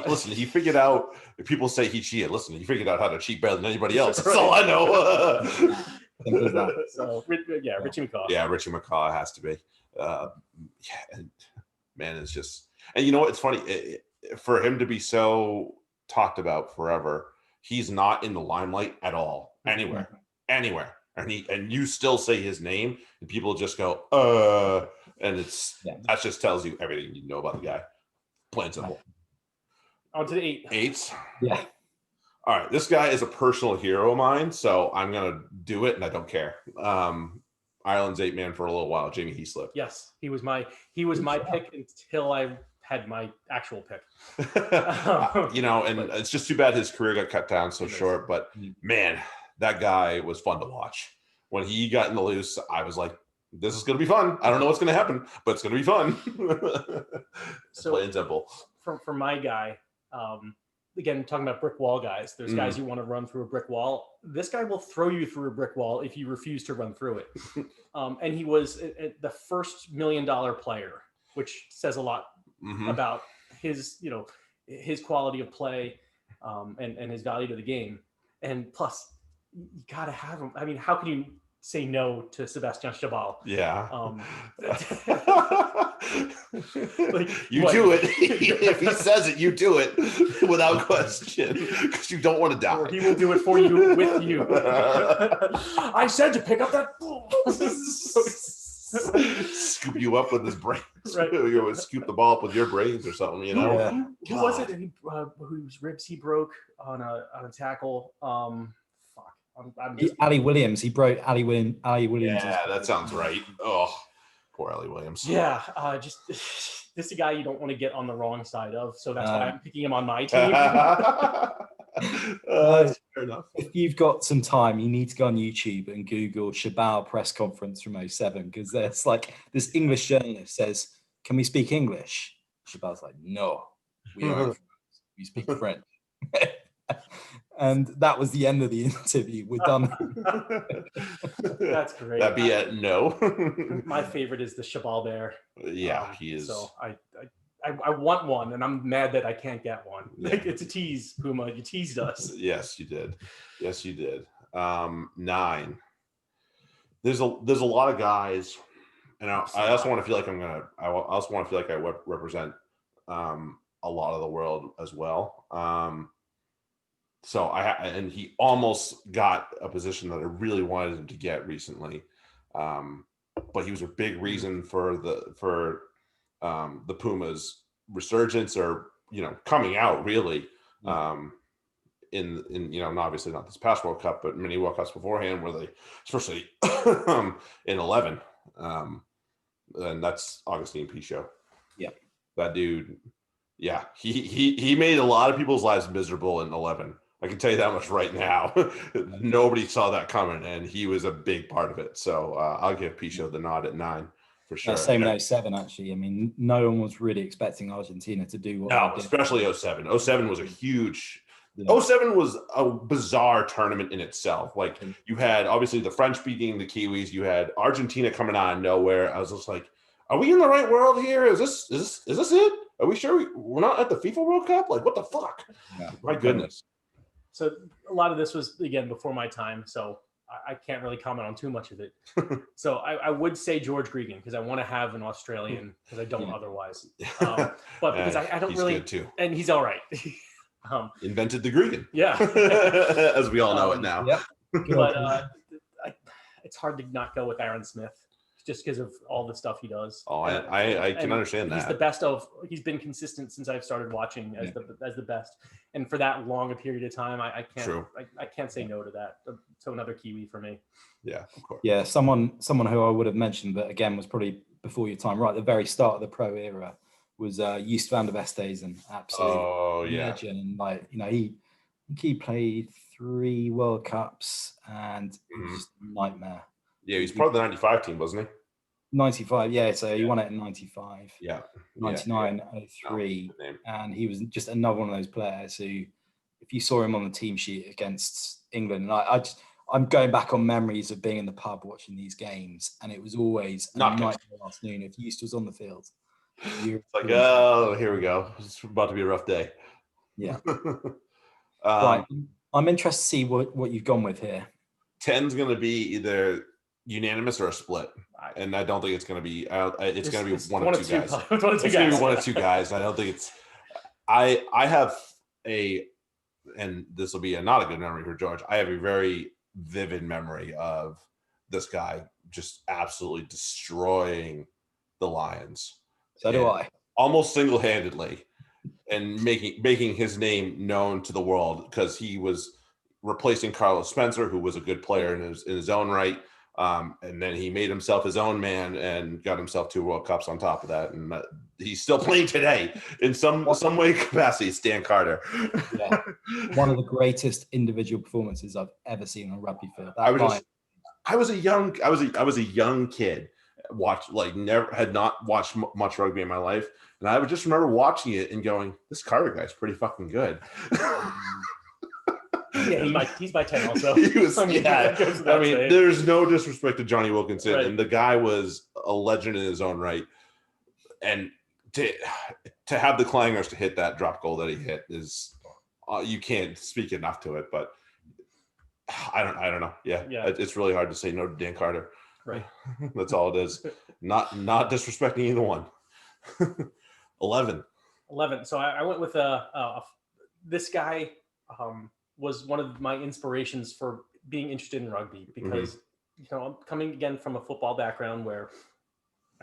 Listen, he figured out. People say he cheated. Listen, he figured out how to cheat better than anybody else. That's all I know. So Richie McCaw. Yeah, Richie McCaw has to be. Man, it's just, and you know what? It's funny for him to be so talked about forever. He's not in the limelight at all anywhere, and you still say his name, and people just go, and that just tells you everything you know about the guy. Plain and simple. On to the eights. Yeah. All right, this guy is a personal hero of mine, so I'm gonna do it, and I don't care. Ireland's 8-man for a little while, Jamie Heaslip. Yes, he was my pick until I had my actual pick. And it's just too bad his career got cut down so short. But man, that guy was fun to watch. When he got in the loose, I was like, "This is going to be fun." I don't know what's going to happen, but it's going to be fun. So plain and simple. For my guy, again, talking about brick wall guys, there's guys you want to run through a brick wall. This guy will throw you through a brick wall if you refuse to run through it. And he was the first $1 million player, which says a lot about his quality of play and his value to the game. And plus, you got to have him. I mean, how can you say no to Sebastian Chabal? Yeah. You what? do it. If he says it, you do it without question, because you don't want to die. Or he will do it for you with you. I said to pick up that ball. Scoop you up with his brains. Right. You would scoop the ball up with your brains or something, you know. Yeah. Who was it whose ribs he broke on a tackle? Ali Williams. He broke Ali Williams. Yeah, that sounds right. Oh, poor Ali Williams. Yeah, just this is a guy you don't want to get on the wrong side of, so that's why I'm picking him on my team. Fair enough. If you've got some time, you need to go on YouTube and Google Chabal press conference from 2007, because there's like this English journalist says, "Can we speak English?" Chabal's like, "No, we speak French." And that was the end of the interview. We're done. That's great. That'd be a no. My favorite is the Chabal Bear. Yeah, he is. So I want one, and I'm mad that I can't get one. Yeah. Like, it's a tease, Puma. You teased us. Yes, you did. 9. There's a lot of guys, and I also want to feel like I also want to feel like I represent a lot of the world as well. So and he almost got a position that I really wanted him to get recently, but he was a big reason for the Pumas' resurgence, or coming out really, in obviously not this past World Cup, but many World Cups beforehand, where they, especially in 11, and that's Augustine Pichot. Yeah, that dude. Yeah, he made a lot of people's lives miserable in 11. I can tell you that much right now. Nobody saw that coming, and he was a big part of it. So I'll give Pichot the nod at 9 for sure. Same with 07, actually. I mean, no one was really expecting Argentina to do what they did. Especially 07. 07 was a huge. Yeah. 07 was a bizarre tournament in itself. Like, you had obviously the French beating the Kiwis. You had Argentina coming out of nowhere. I was just like, are we in the right world here? Is this it? Are we sure we're not at the FIFA World Cup? Like, what the fuck? Yeah. My goodness. So a lot of this was, again, before my time, so I can't really comment on too much of it. So I would say George Gregan, because I want to have an Australian, because I don't otherwise. But because I don't really, good too. And he's all right. Invented the Gregan. Yeah. As we all know it now. Yep. But it's hard to not go with Aaron Smith, just because of all the stuff he does. Oh, I can understand that. He's the best he's been consistent since I've started watching as the best. And for that long a period of time, I can't say no to that. So another Kiwi for me. Yeah, of course. Yeah, someone who I would have mentioned, but again was probably before your time, right at the very start of the pro era, was Jost van der Westhuizen, absolute legend. And he played 3 World Cups, and it was just a nightmare. Yeah, he's part of the 95 team, wasn't 95, yeah. So he won it in 95, Yeah. 99, Yeah. 03. Oh, name. And he was just another one of those players who, if you saw him on the team sheet against England, and I'm going back on memories of being in the pub watching these games, and it was always a night afternoon. If Eust was on the field, it's like, oh, here we go. It's about to be a rough day. Yeah. Right. I'm interested to see what you've gone with here. 10's going to be either unanimous or a split, and I don't think it's going to be. It's going to be one of two guys. It's going to be one of two guys. I don't think it's. I have and this will be not a good memory for George. I have a very vivid memory of this guy just absolutely destroying the Lions. So do I. Almost single-handedly, and making his name known to the world, because he was replacing Carlos Spencer, who was a good player in his own right. And then he made himself his own man and got himself 2 World Cups on top of that. And he's still playing today in some way capacity. It's Dan Carter. Yeah. One of the greatest individual performances I've ever seen on a rugby field. I was a young kid, had not watched much rugby in my life. And I would just remember watching it and going, this Carter guy's pretty fucking good. Yeah, he's my 10 also. He was, there's no disrespect to Johnny Wilkinson, right. And the guy was a legend in his own right. And to have the clangers to hit that drop goal that he hit is, you can't speak enough to it. But I don't know. Yeah, it's really hard to say no to Dan Carter. Right. That's all it is. Not disrespecting either one. 11. So I went with this guy. Was one of my inspirations for being interested in rugby, because I'm coming again from a football background where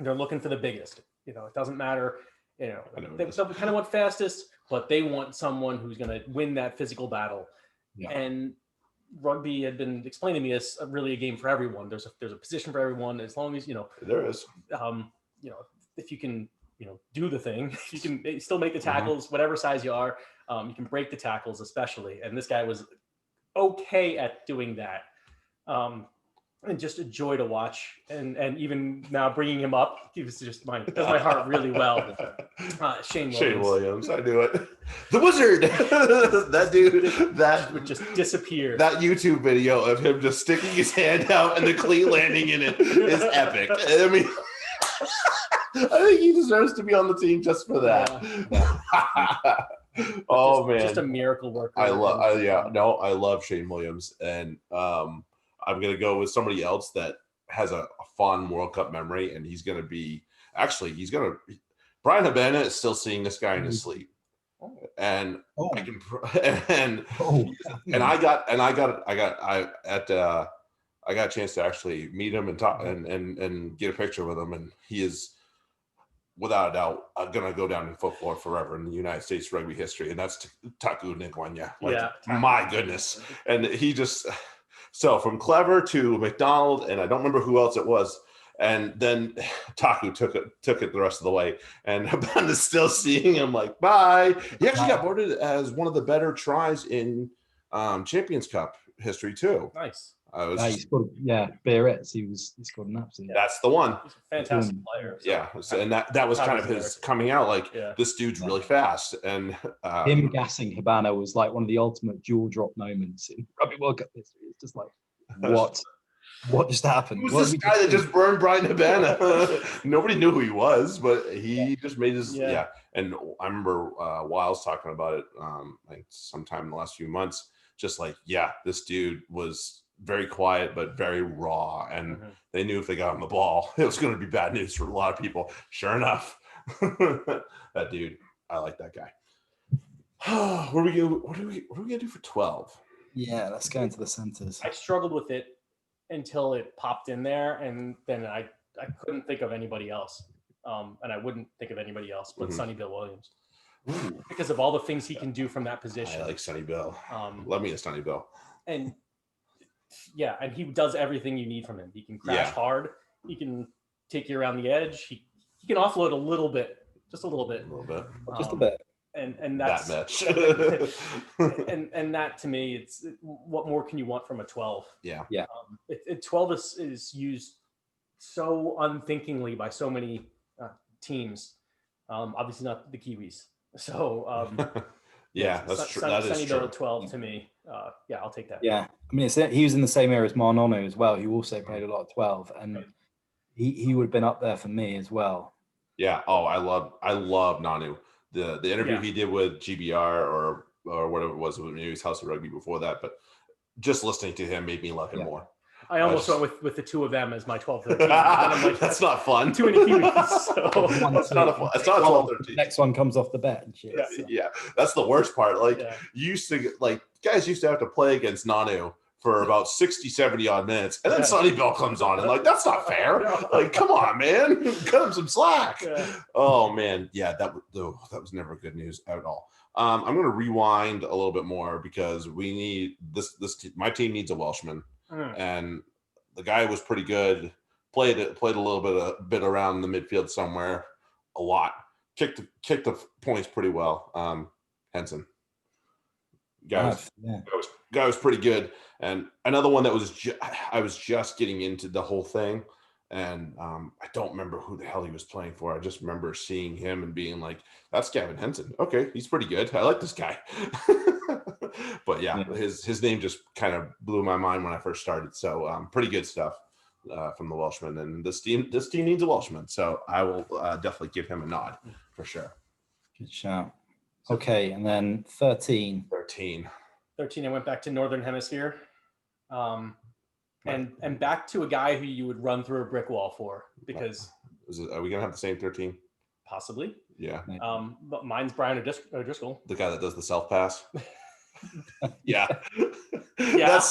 they're looking for the biggest. It doesn't matter. They kind of want fastest, but they want someone who's going to win that physical battle. Yeah. And rugby had been explained to me as really a game for everyone. There's a position for everyone, as long as there is. If you can do the thing, you can still make the tackles, whatever size you are. You can break the tackles, especially. And this guy was okay at doing that. And just a joy to watch. And even now bringing him up, he was just does my heart really well. Shane Williams, I knew it. The Wizard. That dude, that would just disappear. That YouTube video of him just sticking his hand out and the cleat landing in it is epic. I mean, I think he deserves to be on the team just for that. Oh, man. Just a miracle worker. I love Shane Williams. And I'm going to go with somebody else that has a fond World Cup memory. And he's going to be, Brian Habana is still seeing this guy in his sleep. And I got a chance to actually meet him and talk and get a picture with him. And he is, without a doubt, going to go down in folklore forever in the United States rugby history. And that's Taku Nkwanya. My goodness. And he just, so from Clever to McDonald, and I don't remember who else it was. And then Taku took it the rest of the way. And Habana's still seeing him like, bye. He actually got voted as one of the better tries in Champions Cup history too. Nice. He scored, Biarritz. He scored an absolute. That's the one. He's a fantastic player. So. Yeah, and that was kind of his coming out. This dude's really fast, and him gassing Habana was like one of the ultimate jaw drop moments in Rugby World Cup history. It's just like, what just happened? Who's this guy that just burned Brian Habana? Nobody knew who he was, but he just made his And I remember Wiles talking about it sometime in the last few months. Just this dude was very quiet but very raw, and they knew if they got him the ball, it was going to be bad news for a lot of people. Sure enough, that dude, I like that guy. What are we gonna do for 12? Yeah, let's go into the centers. I struggled with it until it popped in there, and then I couldn't think of anybody else, and I wouldn't think of anybody else but Sonny Bill Williams. Ooh. Because of all the things he can do from that position. I like Sonny Bill. Love me a Sonny Bill. And and he does everything you need from him. He can crash hard. He can take you around the edge. He can offload a little bit, just a little bit. Just a bit. And that's that much. and that to me, it's what more can you want from a 12? Yeah. 12 is used so unthinkingly by so many teams. Obviously not the Kiwis. So yeah, that's true. That is Sunny Bill true. at 12 to me. Yeah, I'll take that. Yeah, I mean, he was in the same era as Marnono as well, who also played a lot of 12, and he would have been up there for me as well. Yeah. Oh, I love Nanu. The interview he did with GBR or whatever it was, maybe it was House of Rugby before that, but just listening to him made me love him more. I almost went with the two of them as my 12, 13. I'm like, that's not fun. Too many Kiwis. So. That's not a fun. It's not 12, 13. Next one comes off the bet and shit. Yeah, that's the worst part. Like guys used to have to play against Nanu for about 60, 70 odd minutes, and then Sonny Bill comes on, and like that's not fair. Like, come on, man, cut him some slack. Oh man, yeah, that was never good news at all. I'm going to rewind a little bit more because we need this. My team needs a Welshman. And the guy was pretty good. Played a little bit around the midfield somewhere, a lot. Kicked the points pretty well. Henson, guy was pretty good. And another one that was I was just getting into the whole thing, and I don't remember who the hell he was playing for. I just remember seeing him and being like, "That's Gavin Henson. Okay, he's pretty good. I like this guy." But yeah, his name just kind of blew my mind when I first started. So pretty good stuff from the Welshman, and this team needs a Welshman. So I will definitely give him a nod for sure. Good shout. Okay, and then 13. 13. I went back to Northern Hemisphere, and back to a guy who you would run through a brick wall for, because are we gonna have the same 13? Possibly. Yeah. But mine's Brian O'Driscoll, the guy that does the self pass. Yeah. That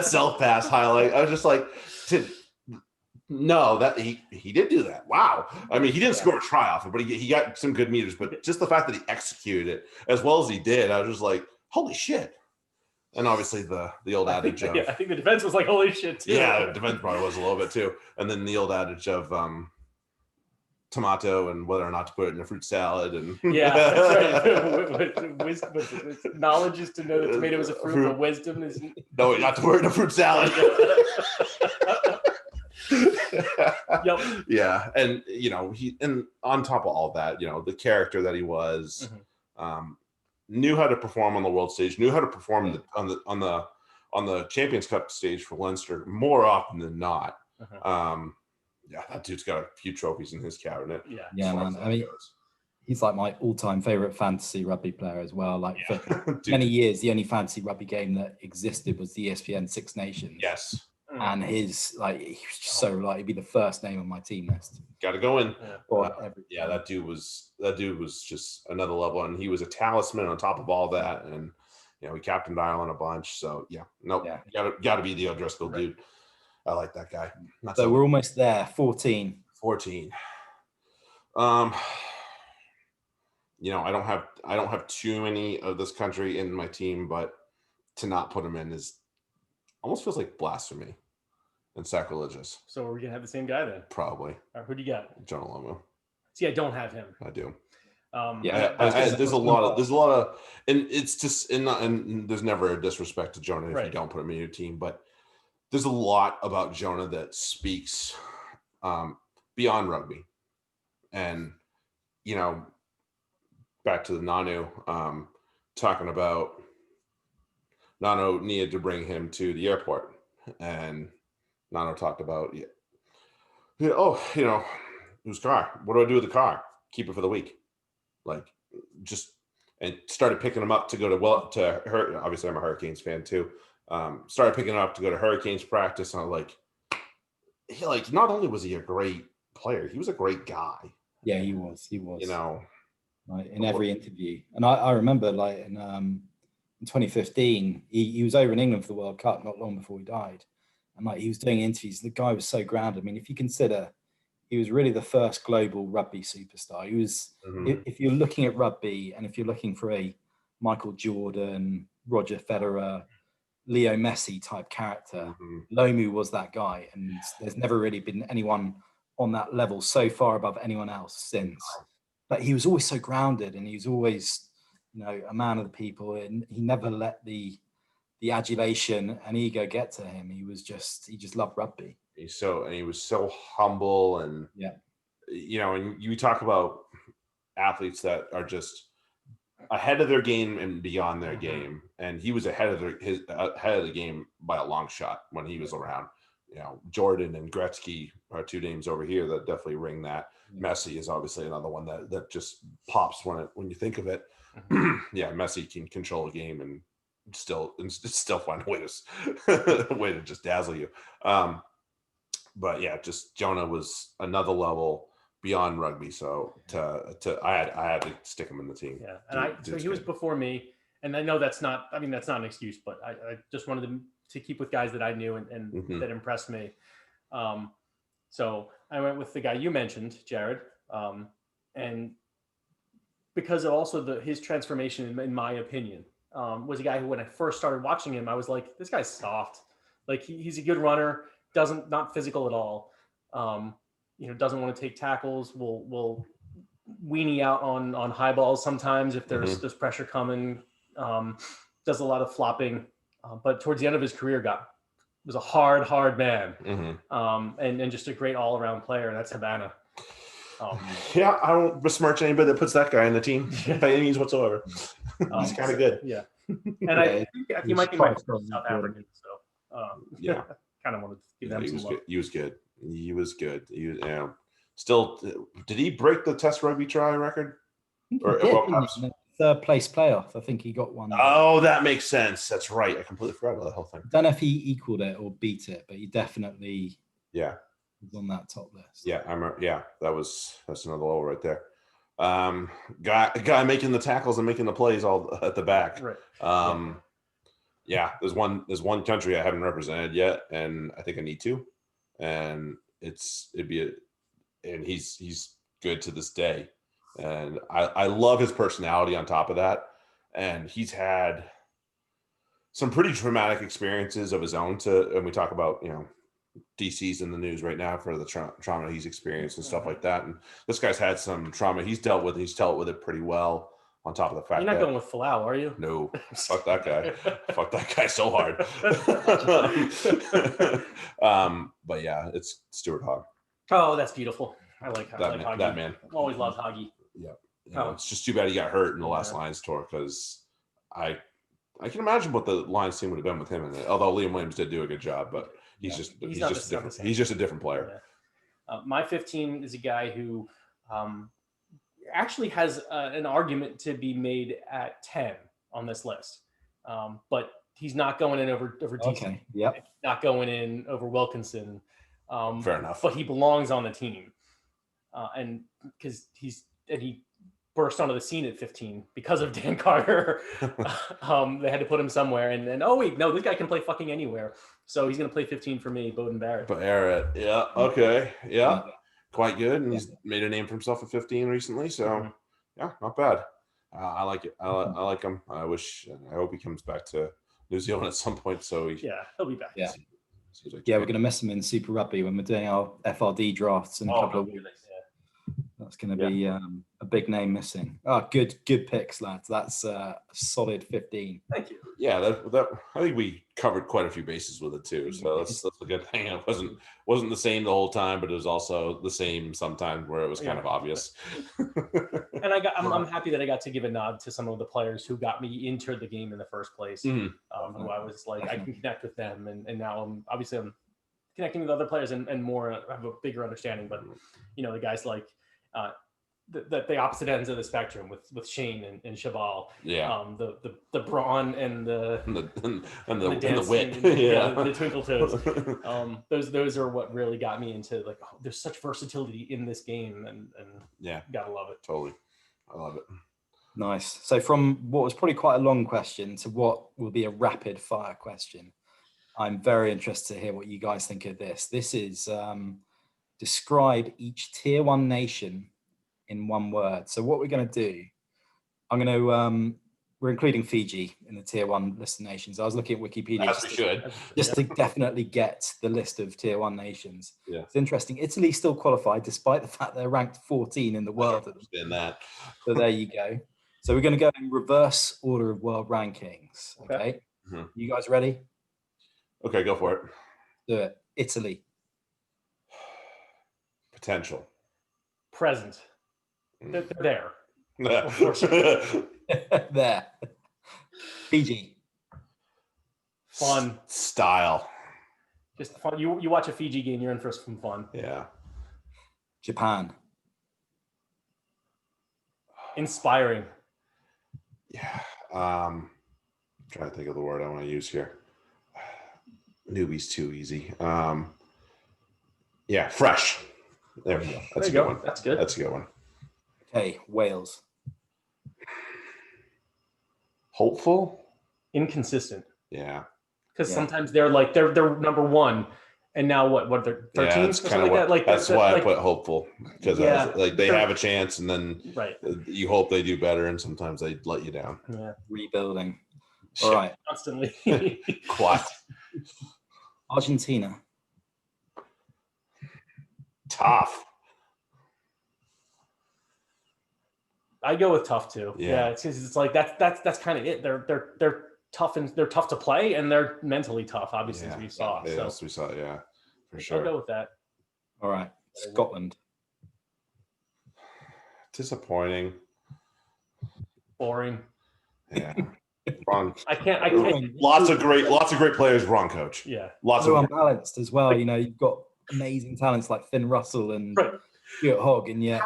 self pass highlight. I was just like, no, that he did do that. Wow. I mean, he didn't score a try off it, but he got some good meters. But just the fact that he executed it as well as he did, I was just like, holy shit. And obviously the old adage of, I think the defense was like, holy shit too. Yeah, the defense probably was a little bit too. And then the old adage of tomato and whether or not to put it in a fruit salad, and that's right. Knowledge is to know that tomato is a fruit, but wisdom is no, not to put it in a fruit salad. Yep. Yeah, and and on top of all that, the character that he was, knew how to perform on the world stage, knew how to perform on the Champions Cup stage for Leinster more often than not. Yeah, that dude's got a few trophies in his cabinet. Yeah, man. I mean, he's like my all-time favorite fantasy rugby player as well. Like for many years, the only fantasy rugby game that existed was the ESPN Six Nations. Yes. And he was just so like he'd be the first name on my team list. Got to go in. That dude was just another level, and he was a talisman on top of all that, and we captained Ireland a bunch. So got to be the O'Driscoll dude. I like that guy. So we're almost there. 14. I don't have too many of this country in my team, but to not put them in is almost feels like blasphemy and sacrilegious. So are we gonna have the same guy then? Probably. Who do you got? Jonah Lomu. See, I don't have him. I do. There's a lot of, and it's just, and there's never a disrespect to Jonah if you don't put him in your team, but there's a lot about Jonah that speaks beyond rugby. And, back to the Nanu, talking about Nano needed to bring him to the airport. And Nano talked about, whose car? What do I do with the car? Keep it for the week. And started picking him up to go to her. Obviously, I'm a Hurricanes fan too. Started picking him up to go to Hurricanes practice. And I'm like, not only was he a great player, he was a great guy. Yeah, he was. In every interview. And I remember in 2015, he was over in England for the World Cup not long before he died. And he was doing interviews. The guy was so grounded. I mean, if you consider he was really the first global rugby superstar. He was, if you're looking at rugby and if you're looking for a Michael Jordan, Roger Federer, Leo Messi type character, Lomu was that guy. And there's never really been anyone on that level so far above anyone else since. But he was always so grounded, and he was always, a man of the people, and he never let the the adulation and ego get to him. He just loved rugby. He was so humble, and and you talk about athletes that are just ahead of their game and beyond their game, and he was ahead of the game by a long shot when he was around. Jordan and Gretzky are two names over here that definitely ring that. Messi is obviously another one that just pops when you think of it. Messi can control a game and still find a way to just dazzle you. But yeah, just Jonah was another level beyond rugby. So I had to stick him in the team. Yeah, and so he was before me, and I know that's not an excuse, but I just wanted to keep with guys that I knew and that impressed me. So I went with the guy you mentioned, Jared, and because of also his transformation, in my opinion, was a guy who, when I first started watching him, I was like, this guy's soft. Like he's a good runner, not physical at all. Doesn't want to take tackles. Will weenie out on high balls sometimes if there's pressure coming. Does a lot of flopping, but towards the end of his career, was a hard man, and just a great all around player. And that's Havana. I don't besmirch anybody that puts that guy in the team by any means whatsoever. He's kind of good. Yeah, and I think he might be my first South African. So kind of wanted to give them some love. He was good. He was good. Still, did he break the Test rugby try record? Third place playoff. I think he got one. Oh, that makes sense. That's right. I completely forgot about the whole thing. I don't know if he equaled it or beat it, but he definitely was on that top list. Yeah, I remember. Yeah, that's another level right there. Guy making the tackles and making the plays all at the back. Right. There's one country I haven't represented yet, and I think I need to. And he's good to this day. And I love his personality on top of that. And he's had some pretty traumatic experiences of his own and we talk about, DC's in the news right now for the trauma he's experienced and stuff like that. And this guy's had some trauma he's dealt with. He's dealt with it pretty well, on top of the fact you're not going with Falau, are you? No, fuck that guy. Fuck that guy so hard. But yeah, it's Stuart Hogg. Oh, that's beautiful. I like Hoggy. That man. I've always loved Hoggy. Yeah. It's just too bad he got hurt in the last Lions tour, because I can imagine what the Lions team would have done with him in it. Although Liam Williams did do a good job, but he's just a different player. Yeah. My 15 is a guy who actually has an argument to be made at 10 on this list, but he's not going in over DC. Okay. Yep. Not going in over Wilkinson. Fair enough. But he belongs on the team, and because he burst onto the scene at 15 because of Dan Carter. They had to put him somewhere, and oh wait, no, this guy can play fucking anywhere. So he's gonna play 15 for me, Bowden Barrett. Yeah. Okay. Yeah. Quite good, and he's made a name for himself at 15 recently. So yeah, not bad. I like it. I like him. I hope he comes back to New Zealand at some point. So he'll be back. Yeah. We're going to miss him in Super Rugby when we're doing our FRD drafts in a couple of weeks. That's going to be a big name missing. Oh, good picks, lads. That's a solid 15. Thank you. Yeah, that I think we covered quite a few bases with it too. So that's a good thing. It wasn't the same the whole time, but it was also the same sometimes where it was kind of obvious. And I'm happy that I got to give a nod to some of the players who got me into the game in the first place. Who I was like, I can connect with them, and now I'm connecting with other players and more. I have a bigger understanding, but the guys like the opposite ends of the spectrum with Shane and Chabal. Yeah. The brawn and the wit. The twinkle toes. Those are what really got me into like, oh, there's such versatility in this game, and gotta love it. Totally. I love it. Nice. So from what was probably quite a long question to what will be a rapid fire question, I'm very interested to hear what you guys think of this. This is describe each tier 1 nation in one word. So what we're going to do, we're including Fiji in the tier 1 list of nations. I was looking at Wikipedia just to definitely get the list of tier 1 nations. Yeah. It's interesting. Italy still qualified despite the fact they're ranked 14 in the world. So there you go. So we're going to go in reverse order of world rankings. Okay. You guys ready? Okay, go for it. Do it. Italy. Potential. Present. They're there. There. Fiji. Fun. Style. Just fun. You watch a Fiji game, you're in for some fun. Yeah. Japan. Inspiring. Yeah. I'm trying to think of the word I want to use here. Newbie's too easy. Yeah, fresh. There we go. That's a good one. That's good. That's a good one. Okay, Wales. Hopeful. Inconsistent. Yeah. Because sometimes they're like they're number one, and now what they're 13 yeah, that's or kind of what, like that. Like that's why I put hopeful, because like they have a chance, and then you hope they do better, and sometimes they let you down. Yeah. Rebuilding. All right. Constantly. What? Argentina. Tough. I go with tough too. Yeah, it's like that's kind of it. They're tough, and they're tough to play, and they're mentally tough. Obviously, as we saw. Yes, we saw. Yeah, for sure. I'll go with that. All right, Scotland. Disappointing. Boring. Yeah. Wrong. I can't. Lots of great players. Wrong coach. Yeah. Lots of unbalanced as well. You've got amazing talents like Finn Russell and Stuart Hogg, and yet.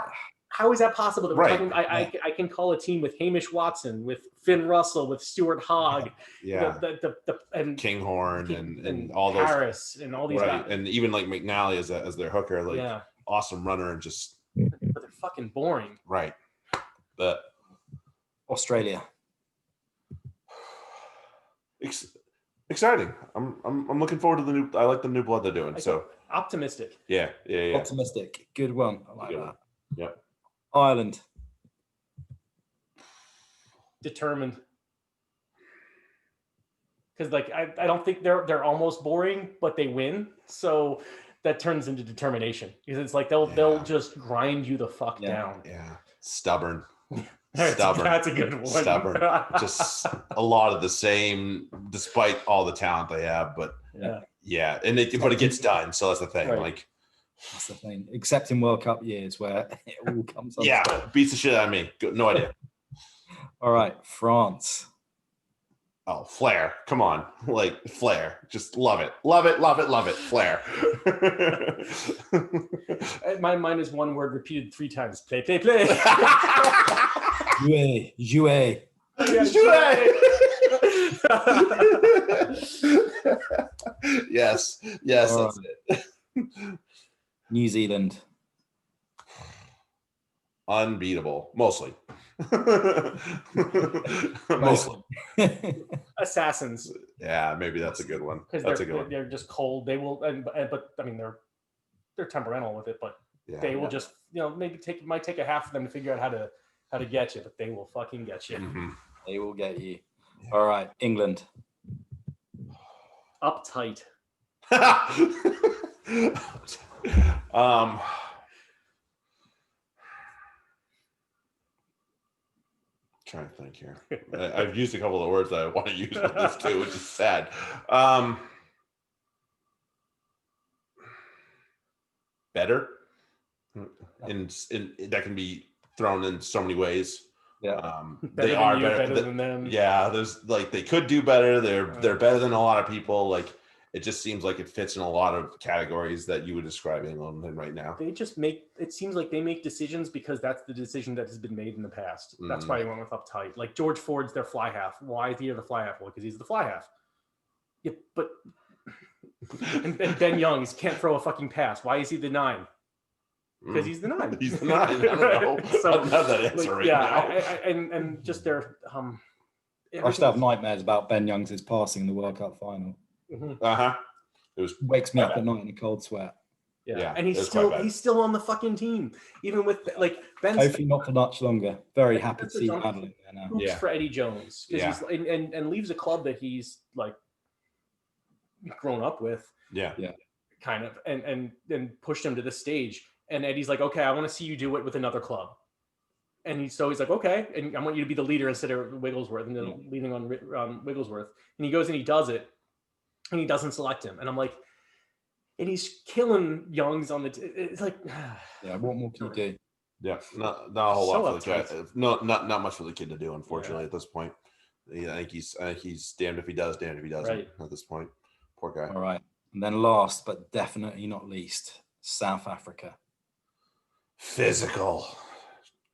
How is that possible? That we're talking, I can call a team with Hamish Watson, with Finn Russell, with Stuart Hogg, and Kinghorn and all those Harris and all these guys, and even like McNally as their hooker, awesome runner, and just but they're fucking boring. Right. But Australia. Exciting. I'm looking forward to I like the new blood they're doing. So optimistic. Yeah. Optimistic. Good one. I like that. Yep. Ireland. Determined. Because I don't think they're almost boring, but they win. So that turns into determination. Because it's like they'll just grind you the fuck down. Yeah. Stubborn. Stubborn. That's a good one. Stubborn. Just a lot of the same, despite all the talent they have. But but it gets done. So that's the thing. Right. That's the thing. Except in World Cup years where it all comes on. Yeah, beats the shit out of me. No idea. All right, France. Oh, Flair. Come on. Like, Flair. Just love it. Love it, love it, love it. Flair. My mind is one word repeated 3 times. Play, play, play. Jouer. Yes, that's it. New Zealand. Unbeatable, mostly. Assassins. Yeah, maybe that's a good one. That's a good one. They're just cold. They will, but I mean, they're temperamental with it, but they will just, maybe might take a half of them to figure out how to get you, but they will fucking get you. Mm-hmm. They will get you. All right, England. Uptight. Trying to think here. I've used a couple of words that I want to use with this too, which is sad. Better, and that can be thrown in so many ways. Yeah, they are better than them. Yeah, there's they could do better. They're better than a lot of people. Like, it just seems like it fits in a lot of categories that you would describe England in right now. They just it seems like they make decisions because that's the decision that has been made in the past. That's why they went with uptight. Like George Ford's their fly half. Why is he the fly half? Well, because he's the fly half. Yeah, but and Ben Young can't throw a fucking pass. Why is he the 9? Because he's the 9. He's the 9. I don't know. So, I don't have that answer right now. And just their I still have nightmares about Ben Young's passing in the World Cup final. It wakes me up at night in a cold sweat. Yeah. And he's still on the fucking team, even with Ben. Hopefully not for much longer. Very happy to see him handling there now. Hoops for Eddie Jones, because he's and leaves a club that he's grown up with. Yeah. Kind of, and pushed him to the stage. And Eddie's like, okay, I want to see you do it with another club. And he's like, okay, and I want you to be the leader instead of Wigglesworth, and then leaning on Wigglesworth. And he goes and he does it, and he doesn't select him. And I'm like, and he's killing Youngs on the. It's like, yeah, what more can you do? Yeah, not a whole lot for the kid. No, not much for the kid to do, unfortunately, at this point. I think he's damned if he does, damned if he doesn't at this point. Poor guy. All right. And then last but definitely not least, South Africa. Physical.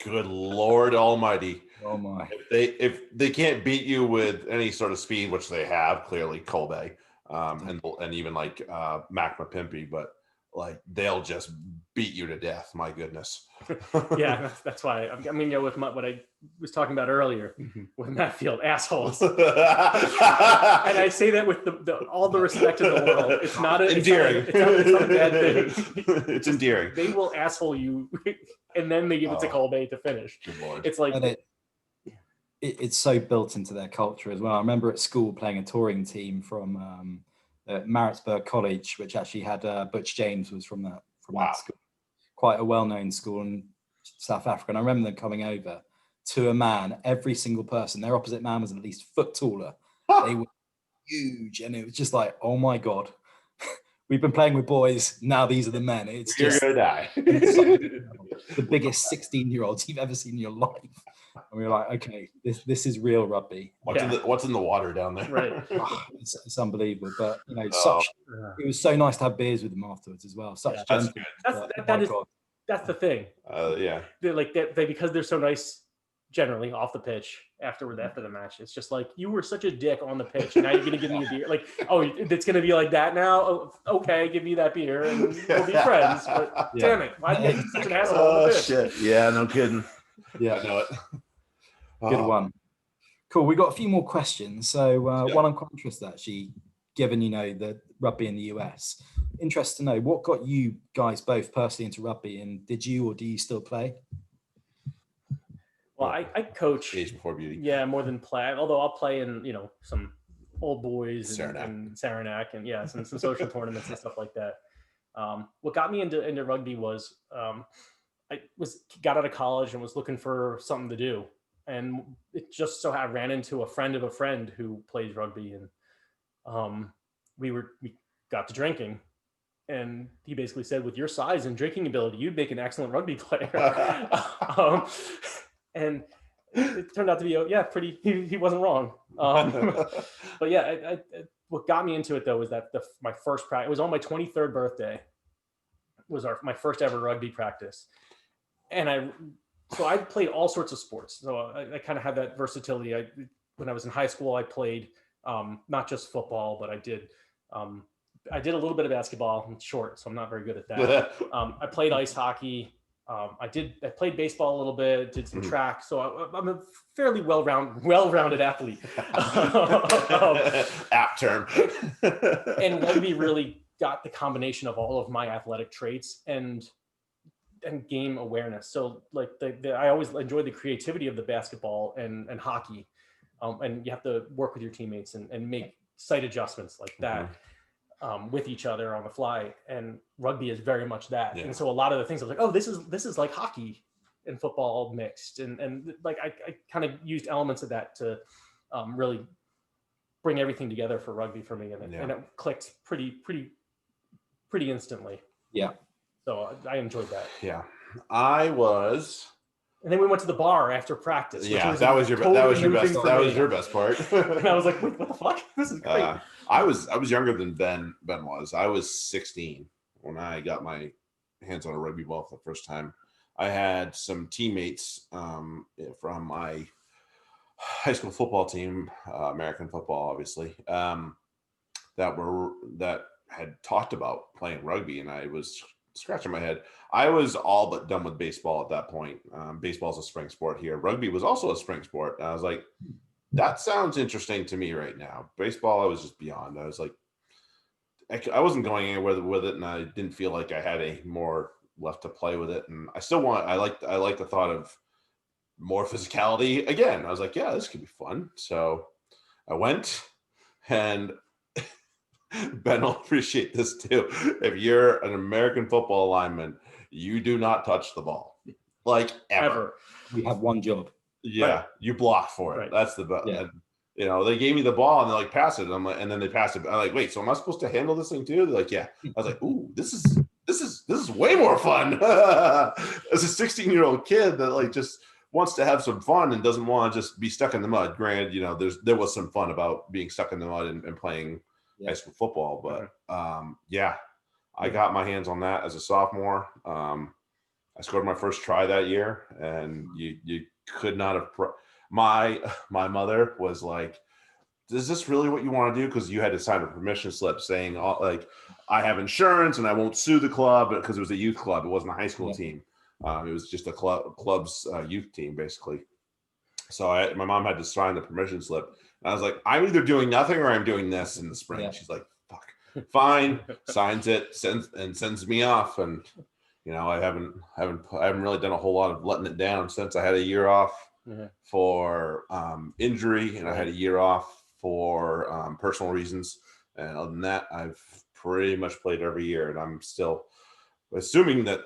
Good Lord Almighty. Oh my. If they can't beat you with any sort of speed, which they have, clearly Kolbe, and even like Mac Mapimpi, but like they'll just beat you to death. My goodness. Yeah, that's why. I mean, with what I was talking about earlier with Matt Field, assholes. And I say that with all the respect in the world. It's not endearing. It's not a bad thing. It's endearing. They will asshole you, and then they give it to Kolbe to finish. Good Lord. It's like it's so built into their culture as well. I remember at school playing a touring team from Maritzburg College, which actually had Butch James was from that school. Quite a well-known school in South Africa. And I remember them coming over to a man, every single person, their opposite man was at least a foot taller. They were huge. And it was just like, oh my God, we've been playing with boys. Now these are the men. It's You're just going to die. the biggest 16-year-olds you've ever seen in your life. And we were like, okay, this is real rugby. What's in the water down there? Right. It's unbelievable. But, it was so nice to have beers with them afterwards as well. That's the thing. Yeah. They're like they because they're so nice generally off the pitch after the match. It's just like, you were such a dick on the pitch. And now you're going to give me a beer. Like, oh, it's going to be like that now? Oh, okay, give me that beer and we'll be friends. But damn it, why are you such an asshole on the pitch? Shit. Yeah, no kidding. Yeah, I know it. Good one. Cool. We got a few more questions. So one I'm quite interested actually, given the rugby in the US. Interested to know what got you guys both personally into rugby, and did you or do you still play? Well, I coach. Age before beauty. Yeah, more than play. Although I'll play in some old boys and Saranac and some social tournaments and stuff like that. What got me into rugby was I got out of college and was looking for something to do, and it just so I ran into a friend of a friend who plays rugby, and we got to drinking. And he basically said, with your size and drinking ability, you'd make an excellent rugby player. And it turned out to be, pretty, he wasn't wrong. But yeah, what got me into it though, was that my first practice, it was on my 23rd birthday, was my first ever rugby practice. And I played all sorts of sports. So I kind of had that versatility. When I was in high school, I played not just football, but I did a little bit of basketball. I'm short, so I'm not very good at that. I played ice hockey. I played baseball a little bit, did some track. So I'm a fairly well-rounded athlete. Apt term. And rugby really got the combination of all of my athletic traits and game awareness. So like I always enjoyed the creativity of the basketball and hockey. And you have to work with your teammates and make sight adjustments like that. With each other on the fly, and rugby is very much that. And so a lot of the things I was like, oh, this is like hockey and football mixed, and like I kind of used elements of that to really bring everything together for rugby for me, and it clicked pretty instantly. Yeah. So I enjoyed that. Yeah, I was. And then we went to the bar after practice. Yeah, that was your best part. And I was like, wait, what the fuck? This is great. I was younger than Ben was. I was 16 when I got my hands on a rugby ball for the first time. I had some teammates from my high school football team, American football, obviously, that had talked about playing rugby, and I was scratching my head. I was all but done with baseball at that point. Baseball is a spring sport here. Rugby was also a spring sport. And I was like, that sounds interesting to me right now. Baseball, I was just beyond. I was like, I wasn't going anywhere with it, and I didn't feel like I had any more left to play with it. And I like the thought of more physicality again. I was like, yeah, this could be fun. So I went, and Ben will appreciate this too. If you're an American football lineman, you do not touch the ball. like ever. We have one job. Yeah, Right. you block for it. Right. That's the best. Yeah. They gave me the ball and they're like, pass it. And I'm like, and then they passed it. I'm like, wait, so am I supposed to handle this thing too? They're like, yeah. I was like, ooh, this is way more fun. As a 16-year-old kid that like just wants to have some fun and doesn't want to just be stuck in the mud. Granted, there was some fun about being stuck in the mud and playing high school football, but I got my hands on that as a sophomore. I scored my first try that year, and you could not have. My mother was like, "Is this really what you want to do?" Because you had to sign a permission slip saying, like, I have insurance and I won't sue the club, because it was a youth club. It wasn't a high school team. It was just a club's youth team, basically. So my mom had to sign the permission slip. And I was like, I'm either doing nothing or I'm doing this in the spring. Yeah. She's like, fuck, fine, signs it, sends me off. And I haven't really done a whole lot of letting it down since. I had a year off for injury, and I had a year off for personal reasons. And other than that, I've pretty much played every year, and I'm still assuming that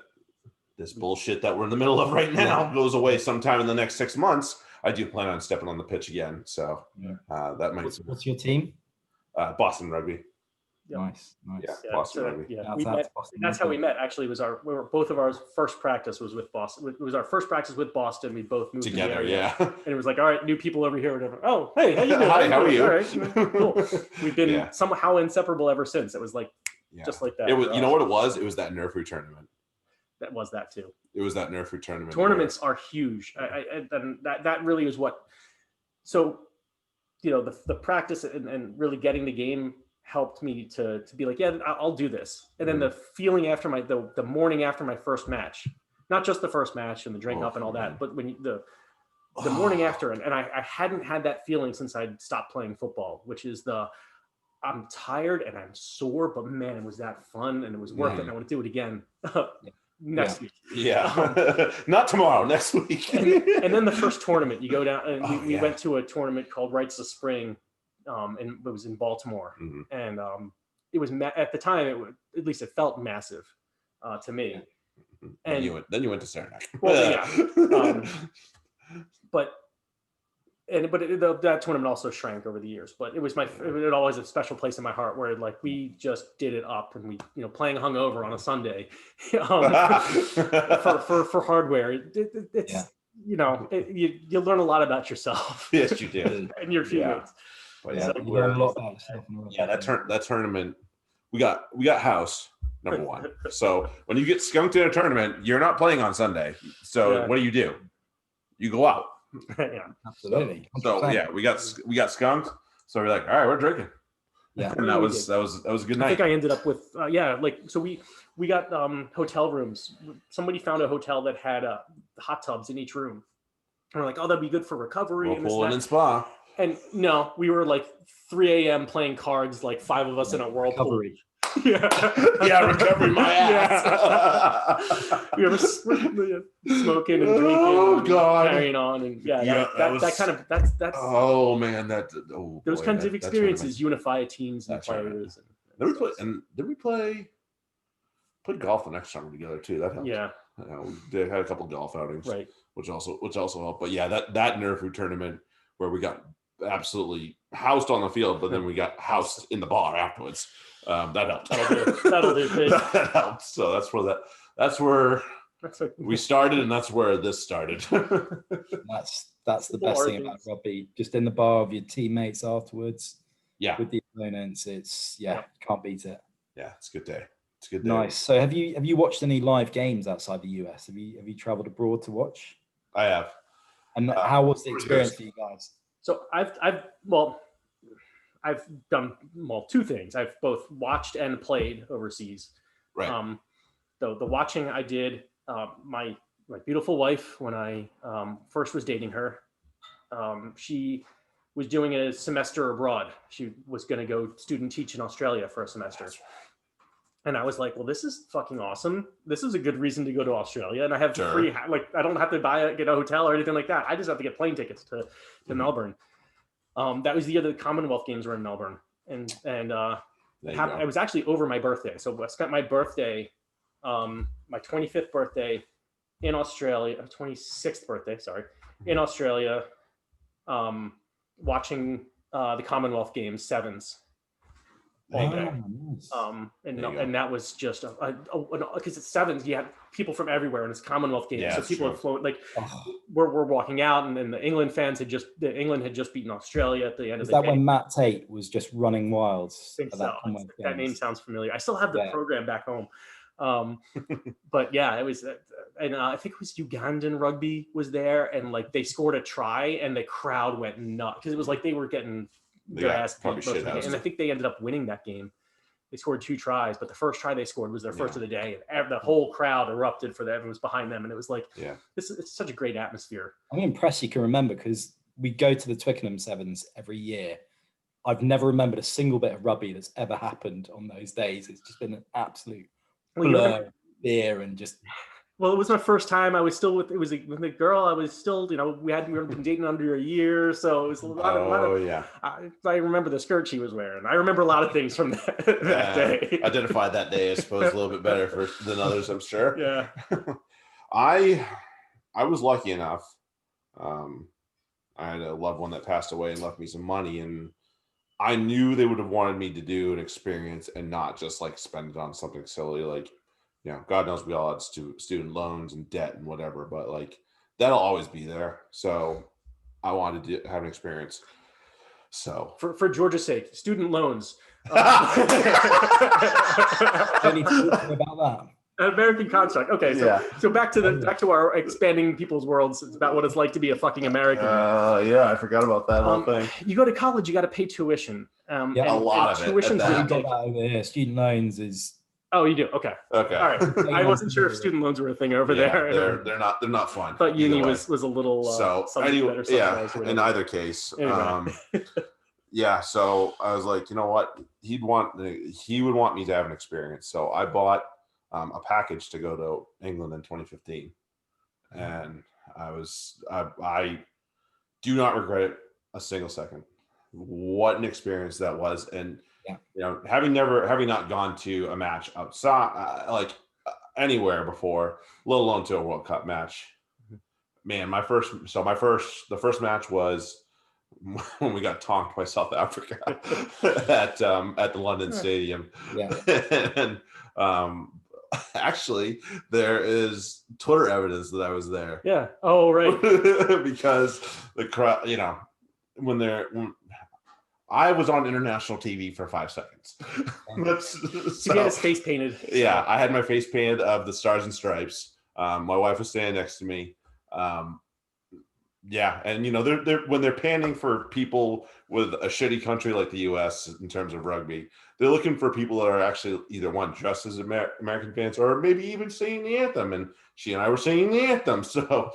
this bullshit that we're in the middle of right now goes away sometime in the next 6 months. I do plan on stepping on the pitch again. So that might. What's your team? Boston Rugby. Yep. Nice. Yeah, Boston Rugby. Yeah, that's how we met. Actually, both of our first practice was with Boston. It was our first practice with Boston. We both moved together. And it was like, all right, new people over here. Whatever. Oh, hey, how you doing? Hi, how are you? All right, cool. We've been somehow inseparable ever since. It was like just like that. It was. You know what it was? It was that Nerf Root tournament. That was that too. It was that Nerf Root tournament. Tournaments are huge. And that really is what. So, the practice and really getting the game helped me to be like, yeah, I'll do this. And then the feeling after the morning after my first match, not just the first match and the drink up and all that, but when the morning after, and I hadn't had that feeling since I'd stopped playing football, which is I'm tired and I'm sore, but man, it was that fun and it was worth it. And I want to do it again next week. Yeah. Not tomorrow, next week. and then the first tournament, you go down and we went to a tournament called Rites of Spring. And it was in Baltimore, and it was at the time. At least it felt massive to me. And then you went to Saranac. Well, yeah, but that tournament also shrank over the years. But it was it always a special place in my heart where like we just did it up, and we playing hungover on a Sunday for hardware. It's you learn a lot about yourself. Yes, you did, and your teammates. But you learn a lot about yourself. That tournament, we got House number one. So when you get skunked in a tournament, you're not playing on Sunday. So what do? You go out. Yeah, absolutely. 100%. So we got skunked. So we're like, all right, we're drinking. Yeah, and that was a good night. I think I ended up with so we got hotel rooms. Somebody found a hotel that had hot tubs in each room. And we're like, oh, that'd be good for recovery. Pool and spa. And no, we were like 3 a.m. playing cards, like 5 of us in a whirlpool. Recovery my ass. We were smoking and drinking. Oh God, carrying on, and that's. Oh man, those kinds of experiences unify teams and players. Right. Did we play golf the next summer together too? That helped. Yeah. We had a couple of golf outings, right? Which also helped. But yeah, that Nerf Root tournament where we got absolutely housed on the field, but then we got housed in the bar afterwards. That helped. That'll do. That helped. So that's where we started, and that's where this started. That's the best thing about rugby. Just in the bar with your teammates afterwards. Yeah. With the opponents, can't beat it. Yeah, it's a good day. It's a good day. Nice. So have you watched any live games outside the US? Have you traveled abroad to watch? I have. And how was the experience for you guys? So I've done two things. I've both watched and played overseas. Right. The watching I did, my beautiful wife, when I first was dating her, she was doing a semester abroad. She was going to go student teach in Australia for a semester. And I was like, well, this is fucking awesome. This is a good reason to go to Australia. And I have free, I don't have to get a hotel or anything like that. I just have to get plane tickets to Melbourne. That was the year the Commonwealth Games were in Melbourne. And it was actually over my birthday. So I spent my birthday, my 25th birthday, in Australia, 26th birthday, sorry, in Australia, watching the Commonwealth Games sevens all day. Nice. And that was just because it's sevens, you have people from everywhere, and it's Commonwealth Games, Yeah, so it's people true. have flown. Like we're walking out, and then the England fans had just beaten Australia at the end of Is the that day. when Matt Tate was just running wild? I think so. That name sounds familiar. I still have the program back home. But yeah, it was, and I think it was Ugandan rugby was there, and like they scored a try, and the crowd went nuts because it was like they were getting their ass beat most of the game. And I think they ended up winning that game. They scored 2 tries, but the first try they scored was their first of the day, and the whole crowd erupted for them. Everyone was behind them, and it was like, it's such a great atmosphere. I'm impressed you can remember, because we go to the Twickenham Sevens every year. I've never remembered a single bit of rugby that's ever happened on those days. It's just been an absolute beer and just. Well, it was my first time. I was still with the girl. I was still, we were been dating under a year, so it was a lot of. I remember the skirt she was wearing. I remember a lot of things from that day. Identified that day, I suppose, a little bit better than others, I'm sure. Yeah. I was lucky enough. I had a loved one that passed away and left me some money, and I knew they would have wanted me to do an experience and not just like spend it on something silly, like. God knows we all had student loans and debt and whatever, but like that'll always be there. So I wanted to have an experience. So for Georgia's sake, student loans. Don't need to talk about that. An American construct. Okay, so back to our expanding people's worlds. It's about what it's like to be a fucking American. I forgot about that whole thing. You go to college, you got to pay tuition. A lot of it. Tuition's really big. Over here. Student loans is. Oh, you do? Okay. All right. I wasn't sure if student loans were a thing over there. They're not fun. But uni was a little so anyway, in either case. Anyway. So I was like, you know what? He would want me to have an experience. So I bought a package to go to England in 2015. And I do not regret it a single second. What an experience that was. And having not gone to a match outside, anywhere before, let alone to a World Cup match, man, the first match was when we got tonked by South Africa at the London Stadium. And actually, there is Twitter evidence that I was there. Yeah. Oh, right. Because the crowd, when I was on international TV for 5 seconds. So you had his face painted. Yeah, I had my face painted of the Stars and Stripes. My wife was standing next to me. And they're when they're panning for people with a shitty country like the U.S. in terms of rugby, they're looking for people that are actually either dressed as American fans or maybe even singing the anthem. And she and I were singing the anthem, so.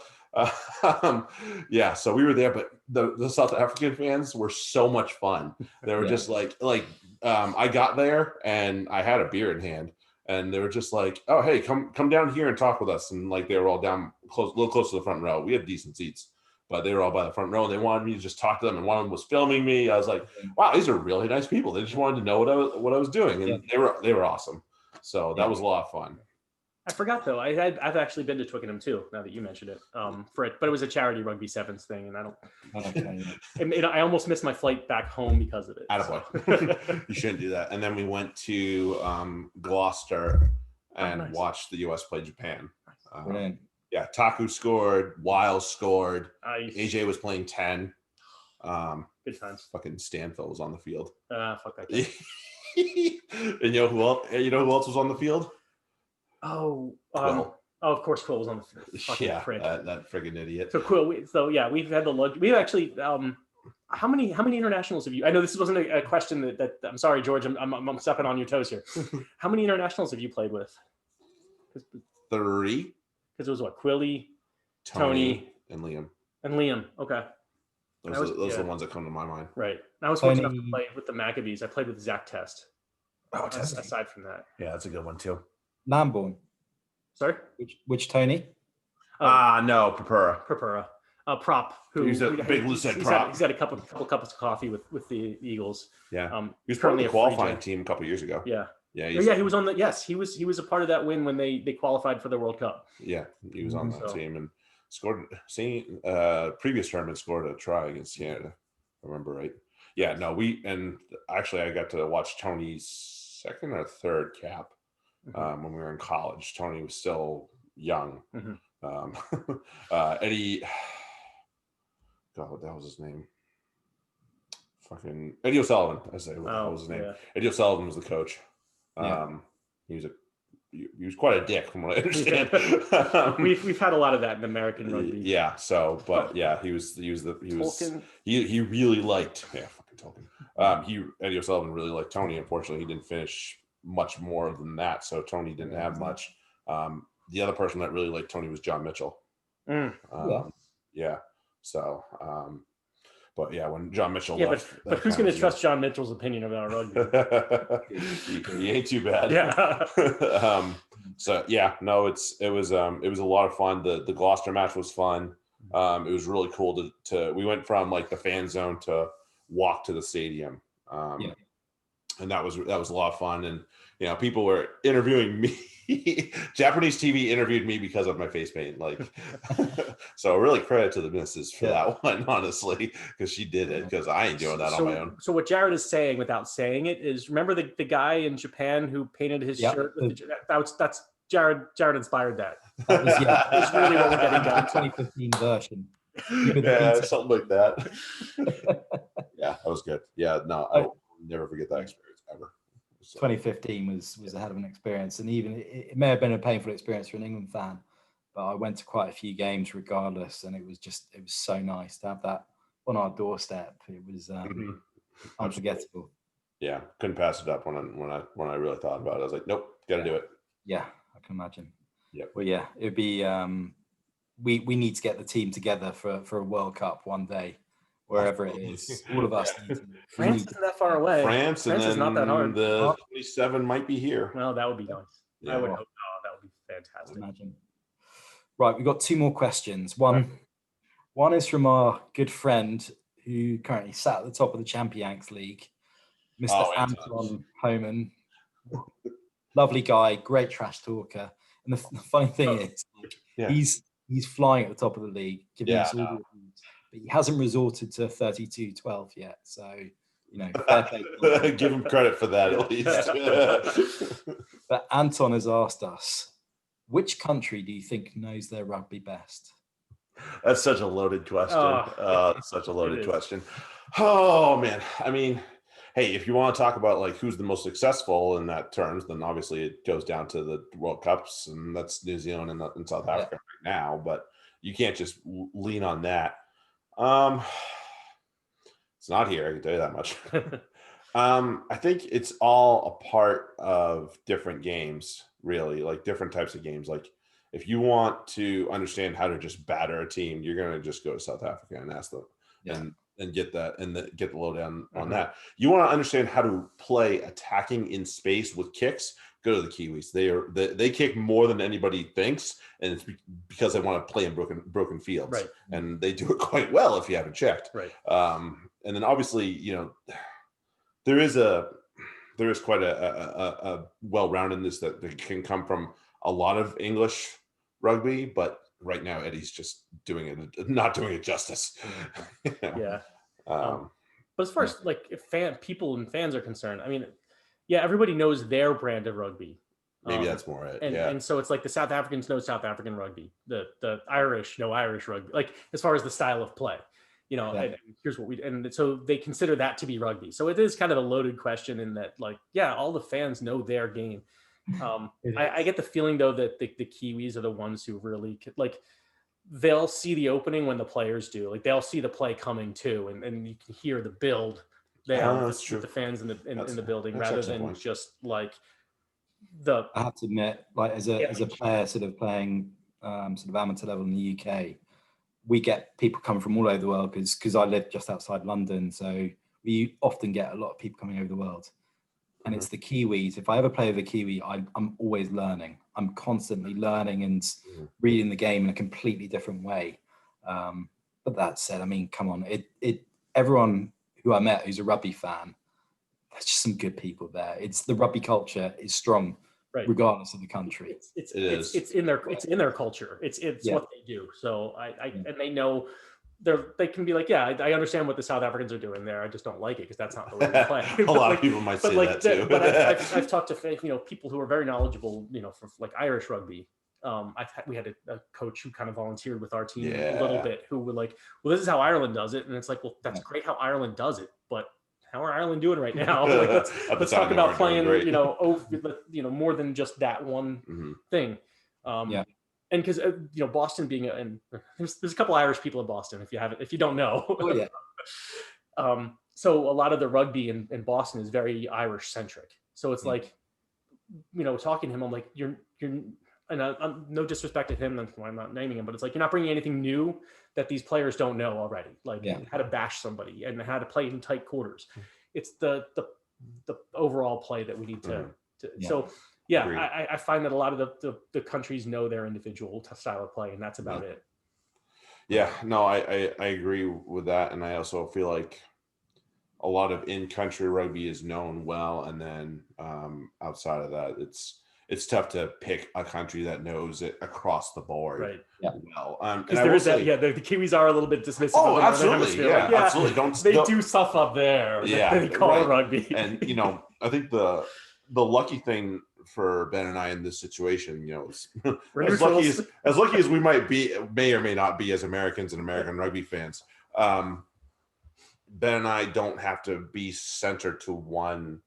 So we were there, but the South African fans were so much fun. They were just I got there and I had a beer in hand, and they were just like, "Oh, hey, come down here and talk with us." And like they were all down a little close to the front row. We had decent seats, but they were all by the front row, and they wanted me to just talk to them. And one of them was filming me. I was like, "Wow, these are really nice people." They just wanted to know what I was doing, and they were awesome. So that was a lot of fun. I forgot though. I've actually been to Twickenham too. Now that you mentioned it, but it was a charity rugby sevens thing, and I almost missed my flight back home because of it. Attaboy. You shouldn't do that. And then we went to Gloucester and watched the U.S. play Japan. Taku scored. Wiles scored. AJ was playing 10. Good times. Fucking Stanfield was on the field. Fuck that guy. And you know who else was on the field? Of course, Quill was on the fucking prick. That friggin' idiot. So Quill, we've had the luxury. We've actually, how many internationals have you? I know this wasn't a question that I'm sorry, George. I'm stepping on your toes here. How many internationals have you played with? 3. Because it was what, Quilly, Tony, and Liam. Okay. Those are the ones that come to my mind. Right. I was fortunate enough to play with the Maccabees. I played with Zach Test. Oh, Test. Aside from that. Yeah, that's a good one too. Lamborn. Sorry? Which Tony? No, Purpura. Prop. He's a big lucid prop. He's got a couple cups of coffee with the Eagles. Yeah. He was part of the qualifying team a couple years ago. Yeah. Yeah, he was on the. Yes, he was a part of that win when they qualified for the World Cup. Yeah, he was on that So- team and scored. Previous tournament scored a try against Canada. If I remember right. Yeah, no, actually I got to watch Tony's second or third cap when we were in college. Tony was still young. Eddie, God, what the hell was his name? Fucking Eddie O'Sullivan. I say, what the hell was his name? Yeah. Eddie O'Sullivan was the coach. He was quite a dick from what I understand. We've had a lot of that in American rugby. Yeah. So, but yeah, he really liked. Yeah, fucking Tolkien. Eddie O'Sullivan really liked Tony. Unfortunately, he didn't finish much more than that, so Tony didn't have much. The other person that really liked Tony was John Mitchell. Yeah. So, but yeah, when John Mitchell left, but who's going to trust John Mitchell's opinion about rugby? he ain't too bad. Yeah. So yeah, no, it was a lot of fun. The Gloucester match was fun. It was really cool to we went from like the fan zone to walk to the stadium. And that was a lot of fun. And people were interviewing me. Japanese TV interviewed me because of my face paint. Like, so really credit to the missus for that one, honestly, because she did it, because I ain't doing that on my own. So what Jared is saying without saying it is, remember the guy in Japan who painted his shirt? That's Jared inspired that. That was really what we're getting down to. 2015 version. Yeah, something like that. Yeah, that was good. Yeah, no, I'll never forget that experience ever. 2015 was a hell of an experience, and even it may have been a painful experience for an England fan, but I went to quite a few games regardless, and it was so nice to have that on our doorstep. It was unforgettable. Yeah, couldn't pass it up when I really thought about it. I was like, nope, got to do it. Yeah, I can imagine. Yeah. Well, yeah, it'd be. We need to get the team together for a World Cup one day. Wherever it is, all of us. France isn't that far away. France and then is not that hard. The 27 might be here. Well, that would be nice. Yeah. I would hope. Oh, that would be fantastic. Imagine. Right, we've got two more questions. One is from our good friend who currently sat at the top of the Champions League, Mr. Anton Homan. Lovely guy, great trash talker. And the funny thing is, he's flying at the top of the league, giving us all the reviews. But he hasn't resorted to 32-12 yet. So, fair play. Give him credit for that at least. But Anton has asked us, which country do you think knows their rugby best? That's such a loaded question. Such a loaded question. Oh, man. I mean, hey, if you want to talk about like who's the most successful in that terms, then obviously it goes down to the World Cups, and that's New Zealand and South Africa right now. But you can't just lean on that. It's not here, I can tell you that much. I think it's all a part of different games, really, like different types of games. Like if you want to understand how to just batter a team, you're going to just go to South Africa and ask them and get that and get the lowdown on that. You want to understand how to play attacking in space with kicks, go to the Kiwis. They kick more than anybody thinks, and it's because they want to play in broken fields, right? And they do it quite well if you haven't checked, right? And then obviously, there is quite a well-roundedness that can come from a lot of English rugby, but right now Eddie's just not doing it justice. Yeah. But as far as like if people and fans are concerned, I mean, yeah, everybody knows their brand of rugby. Maybe that's more it. And so it's like the South Africans know South African rugby, the Irish know Irish rugby, like as far as the style of play, and here's what and so they consider that to be rugby. So it is kind of a loaded question in that, like, yeah, all the fans know their game. I get the feeling though that the Kiwis are the ones who really like, they'll see the opening when the players do, like they'll see the play coming too, and you can hear the build there with the fans in the building, rather than just like I have to admit, like as a player sort of playing sort of amateur level in the UK, we get people coming from all over the world because I live just outside London, so we often get a lot of people coming over the world. And it's the Kiwis. If I ever play with a Kiwi, I'm always learning. I'm constantly learning and reading the game in a completely different way. But that said, I mean, come on, everyone who I met who's a rugby fan, there's just some good people there. It's the rugby culture is strong, right, regardless of the country. It's in their culture. It's what they do. So and they know they can be like, yeah, I understand what the South Africans are doing there. I just don't like it because that's not the way they play. A lot of people might say that too. But I've talked to people who are very knowledgeable, for like Irish rugby. We had a coach who kind of volunteered with our team a little bit, who were like, well, this is how Ireland does it, and it's like, well, that's great how Ireland does it, but how are Ireland doing right now? Like, let's talk about playing, more than just that one thing. And because Boston being and there's a couple Irish people in Boston if you don't know. Oh yeah. So a lot of the rugby in Boston is very Irish centric. So it's like, talking to him, I'm like, you're and I'm no disrespect to him, that's why I'm not naming him, but it's like, you're not bringing anything new that these players don't know already, like how to bash somebody and how to play in tight quarters. It's the overall play that we need to. So I find that a lot of the countries know their individual style of play, and that's about it. Yeah, no, I agree with that, and I also feel like a lot of in-country rugby is known well, and then outside of that, it's tough to pick a country that knows it across the board. Right. Well, because there is that. Yeah, the Kiwis are a little bit dismissive. Oh, absolutely. Yeah, absolutely. They do stuff up there. Yeah, they call it rugby. And I think the lucky thing for Ben and I in this situation, as lucky as we may or may not be as Americans and American rugby fans, Ben and I don't have to be centered to one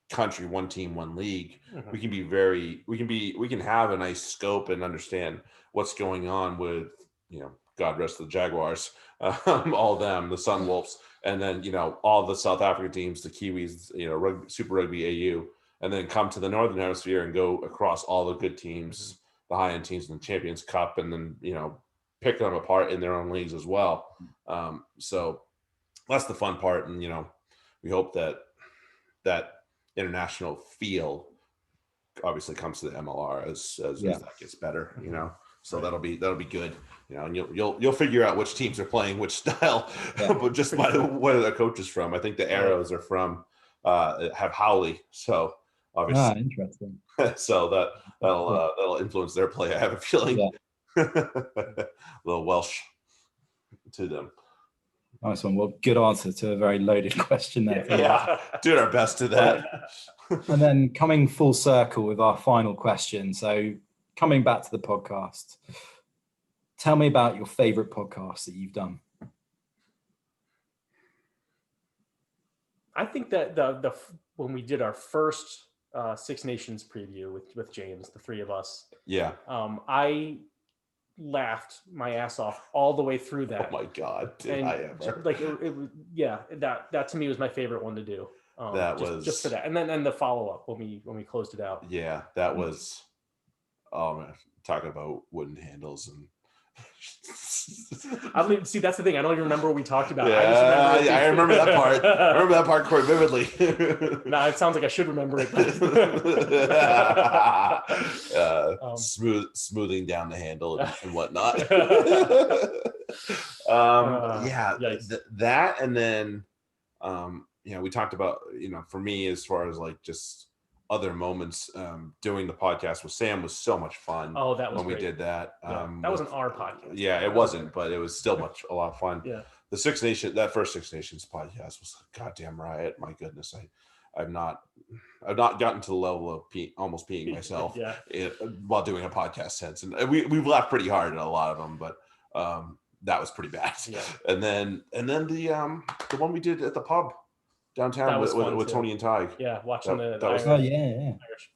country, one team, one league. We can have a nice scope and understand what's going on with, God rest the Jaguars, all them, the Sunwolves, and then, all the South African teams, the Kiwis, Super Rugby AU, and then come to the Northern Hemisphere and go across all the good teams, the high-end teams in the Champions Cup, and then, pick them apart in their own leagues as well. So that's the fun part. And, we hope that international feel obviously comes to the MLR as that gets better, so that'll be good, and you'll figure out which teams are playing which style, but just by where the coach is from. I think the Arrows are from have Howley, so obviously interesting. So that'll influence their play. I have a feeling. A little Welsh to them. Nice one. Well, good answer to a very loaded question there. Yeah, doing our best to that. And then coming full circle with our final question. So coming back to the podcast, tell me about your favorite podcast that you've done. I think that the when we did our first Six Nations preview with James, the three of us. Yeah. I laughed my ass off all the way through that. Oh my God, did I ever? Like that to me was my favorite one to do. Just for that, and then the follow up when we closed it out. Yeah, that was. Oh man, talking about wooden handles and. I don't even see. That's the thing. I don't even remember what we talked about. Yeah, I remember that part. I remember that part quite vividly. Nah, it sounds like I should remember it. Smoothing down the handle and whatnot. That, and then we talked about, for me, as far as like just other moments, doing the podcast with Sam was so much fun. Oh, that was when great. We did that. That wasn't our podcast. Yeah, it wasn't, but it was still a lot of fun. Yeah. The Six Nations, that first Six Nations podcast was a goddamn riot. My goodness, I've not gotten to the level of almost peeing myself while doing a podcast since, and we've laughed pretty hard at a lot of them, but that was pretty bad. Yeah. And then the one we did at the pub downtown with Tony and Tig. Yeah, watching that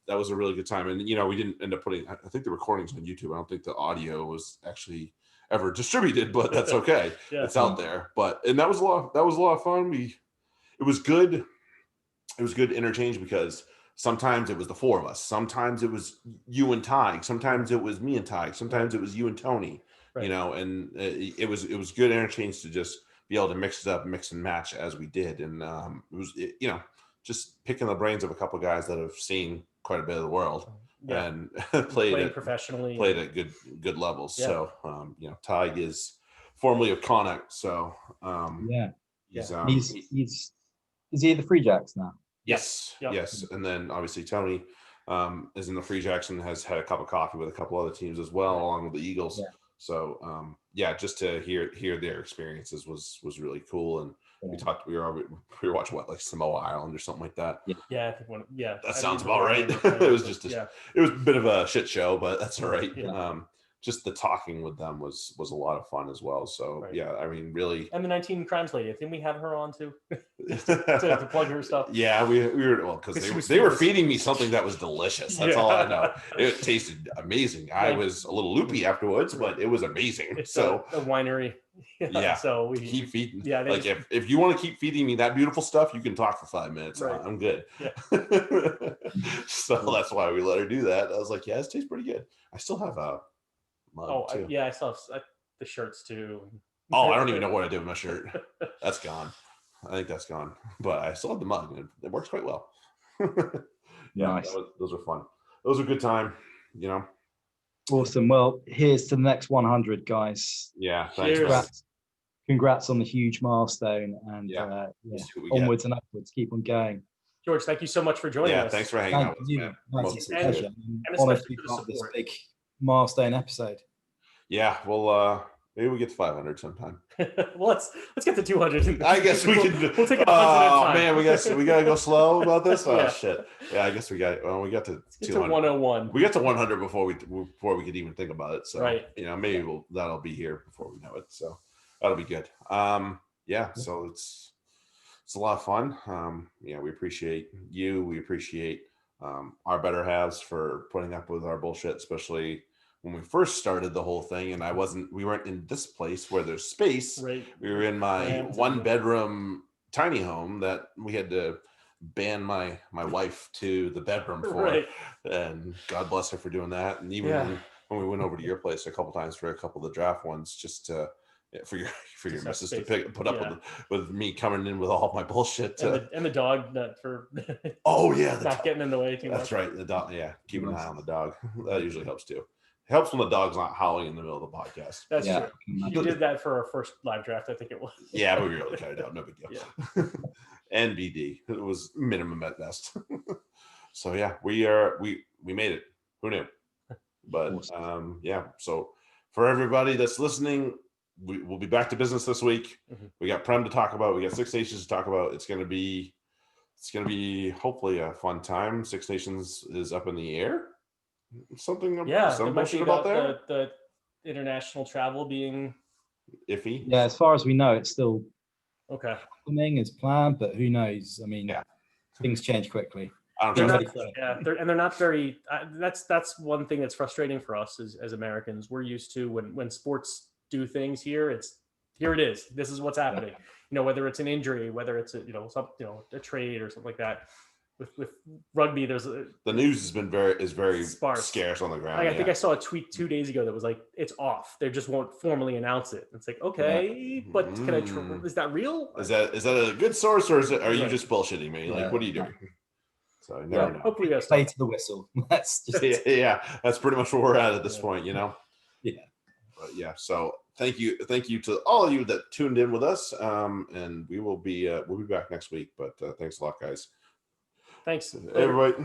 was a really good time. And we didn't end up putting, I think the recordings on YouTube. I don't think the audio was actually ever distributed, but that's okay. It's out there. And that was a lot of fun. It was good interchange, because sometimes it was the four of us, sometimes it was you and Tig, sometimes it was me and Tig, sometimes it was you and Tony. Right. And it was good interchange to just be able to mix it up, mix and match as we did. And it was just picking the brains of a couple of guys that have seen quite a bit of the world and played professionally, played at good levels. Yeah. So Tig is formerly of Connacht. So he's is he the Free Jacks now? Yes, Yep. yes, and then obviously Tony is in the Free Jackson, has had a cup of coffee with a couple other teams as well, along with the Eagles. Yeah. So just to hear their experiences was really cool. And we talked. We were watching like Samoa Island or something like that. Yeah, I think That I sounds remember about right. playing, It was just yeah. it was a bit of a shit show, but that's all right. Yeah. Just the talking with them was a lot of fun as well. So Right. yeah, I mean, really. And the 19 Crimes lady, didn't we have her on too? to plug her stuff. Yeah, we were, well, because they were feeding me something that was delicious. That's all I know. It tasted amazing. I was a little loopy afterwards, but it was amazing. It's so a winery. Yeah. So we keep feeding. Yeah. Like if you want to keep feeding me that beautiful stuff, you can talk for 5 minutes. Right. I'm good. Yeah. So that's why we let her do that. I was like, yeah, this tastes pretty good. I still have a mug too. I still have the shirts too. Oh, I don't even know what I did with my shirt. That's gone. I think that's gone. But I still have the mug. It works quite well. Nice. Those are fun. Those are a good time. Awesome. Well, here's to the next 100, guys. Yeah. Thanks. Congrats on the huge milestone, and onwards and upwards. Keep on going. George, thank you so much for joining us. Yeah, thanks for hanging out with us, man. It's a pleasure. And Honored to especially be for the part of this support. big milestone episode. Yeah, well, maybe we get to 500 sometime. Well, let's get to 200. I guess we can. We'll take it 100 at a Oh time. man, we gotta go slow about this. Oh Yeah. shit. Yeah, I guess we got to 200. To 101. We got to 100 before we could even think about it. So Right. maybe that'll be here before we know it. So that'll be good. So it's a lot of fun. We appreciate you. We appreciate our better halves for putting up with our bullshit, especially when we first started the whole thing. And we weren't in this place where there's space. Right. We were in my 1-bedroom tiny home that we had to ban my wife to the bedroom for. Right. And God bless her for doing that. And even when we went over to your place a couple times for a couple of the draft ones, just to for your missus to put up with me coming in with all my bullshit. And the dog not getting in the way too much. That's right. The dog. Yeah, keep an eye on the dog. That usually helps too. It helps when the dog's not howling in the middle of the podcast. That's true. You did that for our first live draft, I think it was. Yeah, but we really cut it out. No big deal. Yeah. NBD. It was minimum at best. So yeah, we made it. Who knew? But awesome. So for everybody that's listening, we'll be back to business this week. Mm-hmm. We got Prem to talk about. We got Six Nations to talk about. It's gonna be hopefully a fun time. Six Nations is up in the air. Some bullshit about that. The international travel being iffy. Yeah, as far as we know, it's still happening as planned, but who knows? I mean, things change quickly. They're not very. That's one thing that's frustrating for us as Americans. We're used to when sports do things here. Here it is. This is what's happening. Whether it's an injury, whether it's a trade or something like that. With rugby, the news has been very sparse, scarce on the ground. I think I saw a tweet 2 days ago that was like, it's off. They just won't formally announce it. It's like, okay, but can I? Is that real? Is that a good source, or are you just bullshitting me? Like, what are you doing? So I never know. Hopefully, you play to the whistle. That's just that's pretty much where we're at this point. Yeah. But so thank you to all of you that tuned in with us. And we'll be back next week. But thanks a lot, guys. Thanks, everybody.